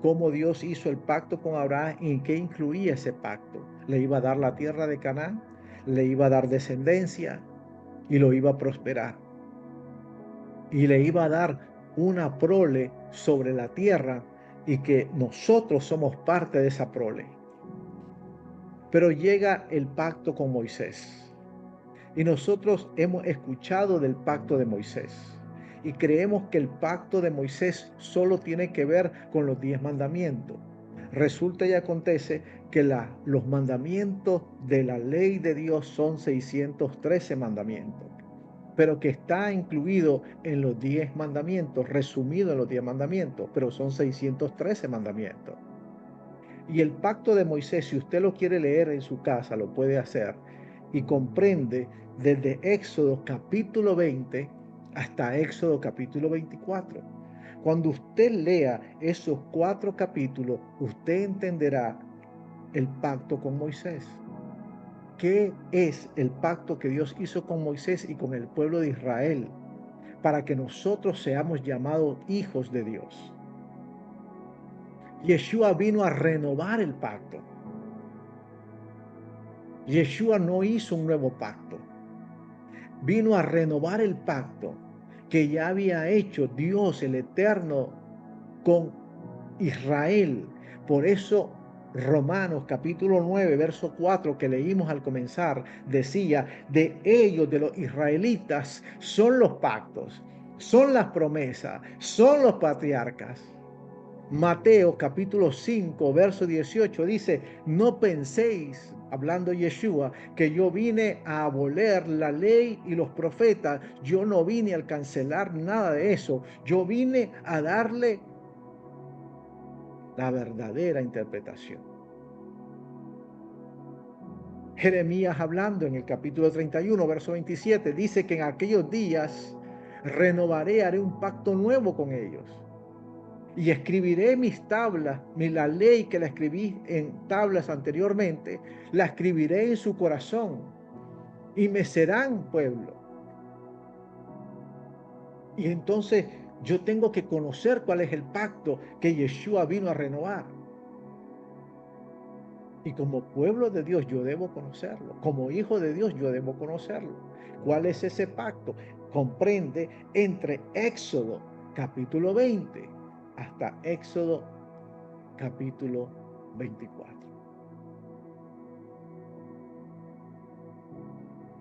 cómo Dios hizo el pacto con Abraham y qué incluía ese pacto. Le iba a dar la tierra de Canaán, le iba a dar descendencia y lo iba a prosperar. Y le iba a dar una prole sobre la tierra y que nosotros somos parte de esa prole. Pero llega el pacto con Moisés. Y nosotros hemos escuchado del pacto de Moisés. Y creemos que el pacto de Moisés solo tiene que ver con los 10 mandamientos. Resulta y acontece que los mandamientos de la ley de Dios son 613 mandamientos, pero que está incluido en los 10 mandamientos, resumido en los 10 mandamientos, pero son 613 mandamientos. Y el pacto de Moisés, si usted lo quiere leer en su casa, lo puede hacer, y comprende desde Éxodo capítulo 20 hasta Éxodo capítulo 24. Cuando usted lea esos 4 capítulos, usted entenderá el pacto con Moisés. ¿Qué es el pacto que Dios hizo con Moisés y con el pueblo de Israel para que nosotros seamos llamados hijos de Dios? Yeshua vino a renovar el pacto. Yeshua no hizo un nuevo pacto. Vino a renovar el pacto que ya había hecho Dios el Eterno con Israel. Por eso Romanos capítulo 9, verso 4 que leímos al comenzar, decía, de ellos, de los israelitas, son los pactos, son las promesas, son los patriarcas. Mateo capítulo 5, verso 18 dice, no penséis, hablando Yeshua, que yo vine a aboler la ley y los profetas. Yo no vine a cancelar nada de eso. Yo vine a darle la verdadera interpretación. Jeremías hablando en el capítulo 31, verso 27, dice que en aquellos días renovaré, haré un pacto nuevo con ellos. Y escribiré mis tablas, la ley que la escribí en tablas anteriormente, la escribiré en su corazón y me serán pueblo. Y entonces yo tengo que conocer cuál es el pacto que Yeshua vino a renovar. Y como pueblo de Dios yo debo conocerlo. Como hijo de Dios yo debo conocerlo. ¿Cuál es ese pacto? Comprende entre Éxodo capítulo 20 hasta Éxodo capítulo 24.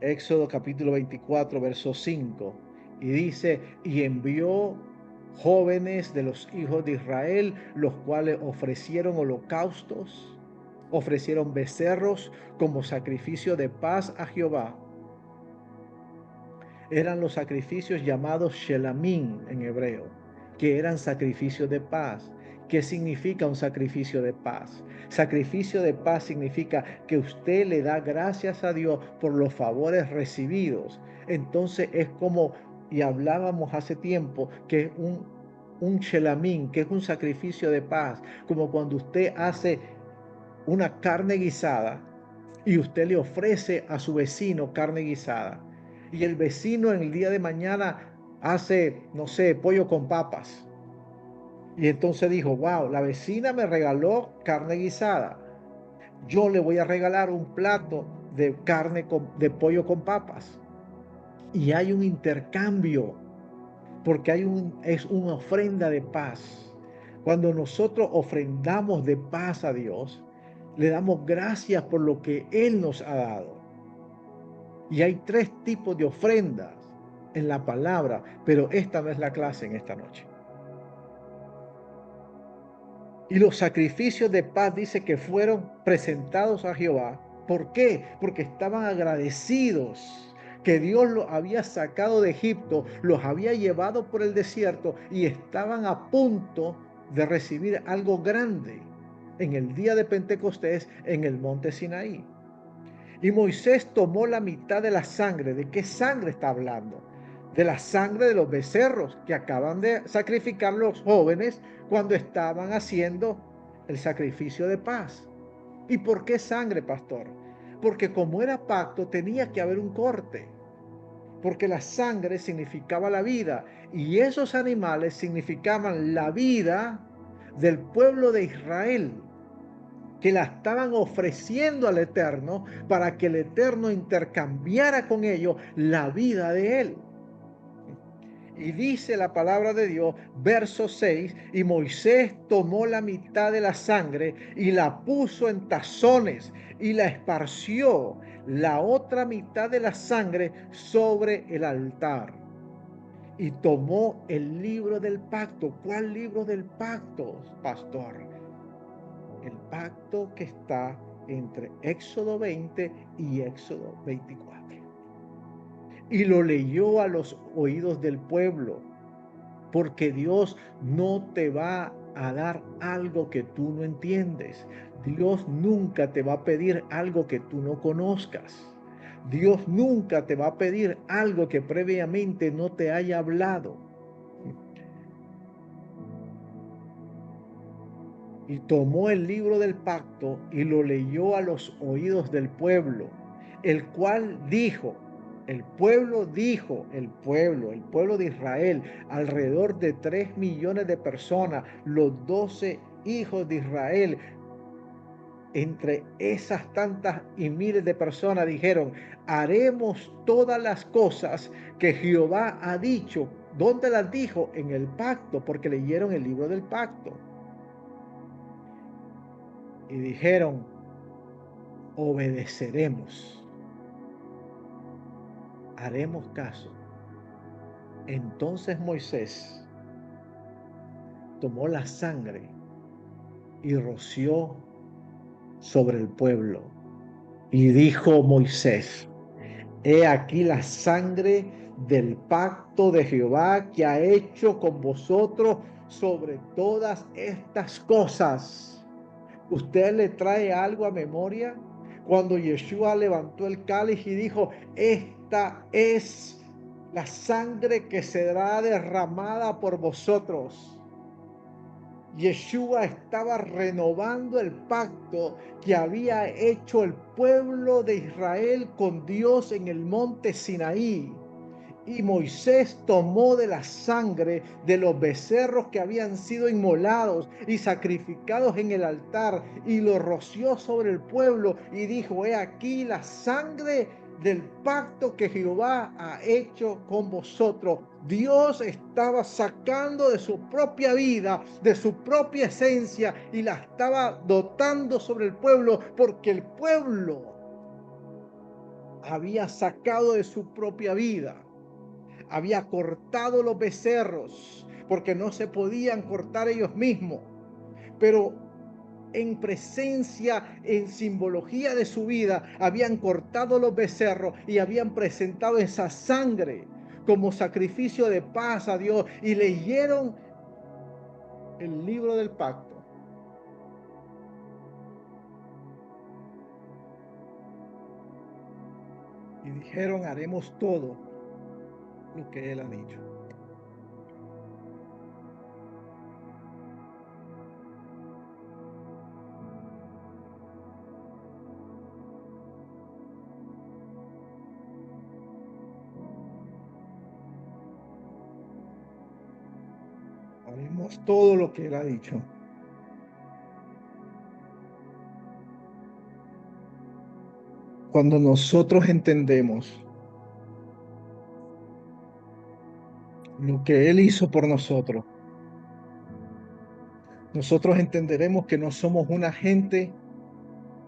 Éxodo capítulo 24, verso 5. Y dice, y envió jóvenes de los hijos de Israel, los cuales ofrecieron holocaustos, ofrecieron becerros como sacrificio de paz a Jehová. Eran los sacrificios llamados shelamim en hebreo, que eran sacrificios de paz. ¿Qué significa un sacrificio de paz? Sacrificio de paz significa que usted le da gracias a Dios por los favores recibidos. Entonces es como, y hablábamos hace tiempo, que es un shelamim, que es un sacrificio de paz, como cuando usted hace una carne guisada y usted le ofrece a su vecino carne guisada. Y el vecino en el día de mañana hace, no sé, pollo con papas. Y entonces dijo, wow, la vecina me regaló carne guisada. Yo le voy a regalar un plato de de pollo con papas. Y hay un intercambio, porque es una ofrenda de paz. Cuando nosotros ofrendamos de paz a Dios, le damos gracias por lo que Él nos ha dado. Y hay tres tipos de ofrendas en la palabra, pero esta no es la clase en esta noche. Y los sacrificios de paz dice que fueron presentados a Jehová. ¿Por qué? Porque estaban agradecidos que Dios los había sacado de Egipto, los había llevado por el desierto y estaban a punto de recibir algo grande en el día de Pentecostés en el monte Sinaí. Y Moisés tomó la mitad de la sangre. ¿De qué sangre está hablando? De la sangre de los becerros que acaban de sacrificar los jóvenes cuando estaban haciendo el sacrificio de paz. ¿Y por qué sangre, pastor? Porque como era pacto tenía que haber un corte. Porque la sangre significaba la vida y esos animales significaban la vida del pueblo de Israel, que la estaban ofreciendo al Eterno para que el Eterno intercambiara con ellos la vida de él. Y dice la palabra de Dios, verso 6, y Moisés tomó la mitad de la sangre y la puso en tazones y la esparció la otra mitad de la sangre sobre el altar. Y tomó el libro del pacto. ¿Cuál libro del pacto, pastor? El pacto que está entre Éxodo 20 y Éxodo 24. Y lo leyó a los oídos del pueblo, porque Dios no te va a dar algo que tú no entiendes. Dios nunca te va a pedir algo que tú no conozcas. Dios nunca te va a pedir algo que previamente no te haya hablado. Y tomó el libro del pacto y lo leyó a los oídos del pueblo, el cual dijo, el pueblo de Israel, alrededor de 3 millones de personas, los 12 hijos de Israel, entre esas tantas y miles de personas dijeron, haremos todas las cosas que Jehová ha dicho. ¿Dónde las dijo? En el pacto, porque leyeron el libro del pacto. Y dijeron, obedeceremos, haremos caso. Entonces Moisés tomó la sangre y roció sobre el pueblo. Y dijo Moisés, he aquí la sangre del pacto de Jehová que ha hecho con vosotros sobre todas estas cosas. ¿Usted le trae algo a memoria? Cuando Yeshua levantó el cáliz y dijo, esta es la sangre que será derramada por vosotros. Yeshua estaba renovando el pacto que había hecho el pueblo de Israel con Dios en el monte Sinaí. Y Moisés tomó de la sangre de los becerros que habían sido inmolados y sacrificados en el altar y lo roció sobre el pueblo y dijo: he aquí la sangre del pacto que Jehová ha hecho con vosotros. Dios estaba sacando de su propia vida, de su propia esencia, y la estaba dotando sobre el pueblo, porque el pueblo había sacado de su propia vida. Había cortado los becerros porque no se podían cortar ellos mismos, pero en presencia, en simbología de su vida, habían cortado los becerros y habían presentado esa sangre como sacrificio de paz a Dios, y leyeron el libro del pacto y dijeron: haremos todo lo que Él ha dicho. Haremos todo lo que Él ha dicho. Cuando nosotros entendemos lo que Él hizo por nosotros, nosotros entenderemos que no somos una gente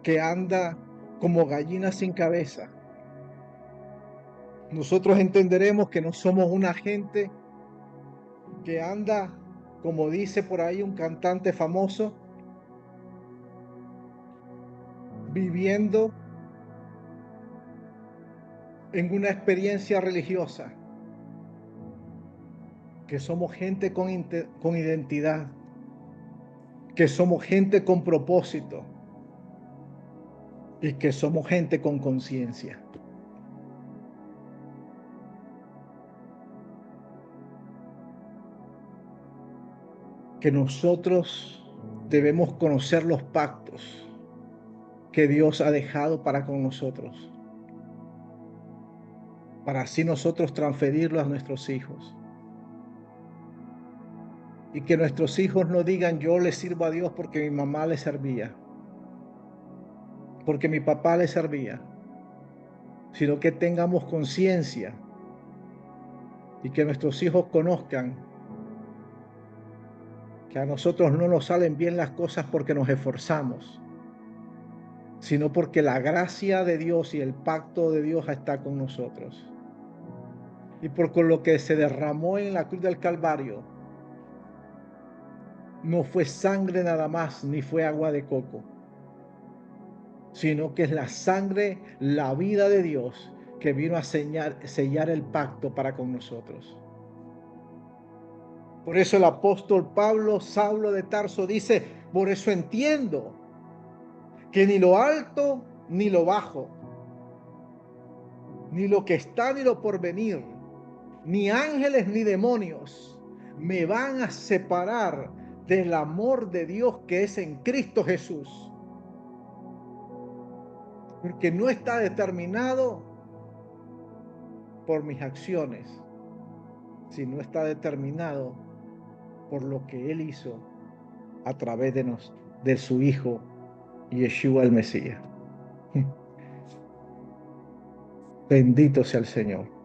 que anda como gallina sin cabeza. Nosotros entenderemos que no somos una gente que anda, como dice por ahí un cantante famoso, viviendo en una experiencia religiosa, que somos gente con identidad, que somos gente con propósito y que somos gente con conciencia. Que nosotros debemos conocer los pactos que Dios ha dejado para con nosotros, para así nosotros transferirlos a nuestros hijos. Y que nuestros hijos no digan: yo le sirvo a Dios porque mi mamá le servía, porque mi papá le servía, sino que tengamos conciencia y que nuestros hijos conozcan que a nosotros no nos salen bien las cosas porque nos esforzamos, sino porque la gracia de Dios y el pacto de Dios está con nosotros. Y por lo que se derramó en la cruz del Calvario, no fue sangre nada más, ni fue agua de coco, sino que es la sangre, la vida de Dios, que vino a sellar el pacto para con nosotros. Por eso el apóstol Pablo, Saulo de Tarso, dice: por eso entiendo que ni lo alto ni lo bajo, ni lo que está ni lo por venir, ni ángeles ni demonios me van a separar del amor de Dios que es en Cristo Jesús. Porque no está determinado por mis acciones, sino está determinado por lo que Él hizo a través de su Hijo, Yeshua el Mesías. Bendito sea el Señor.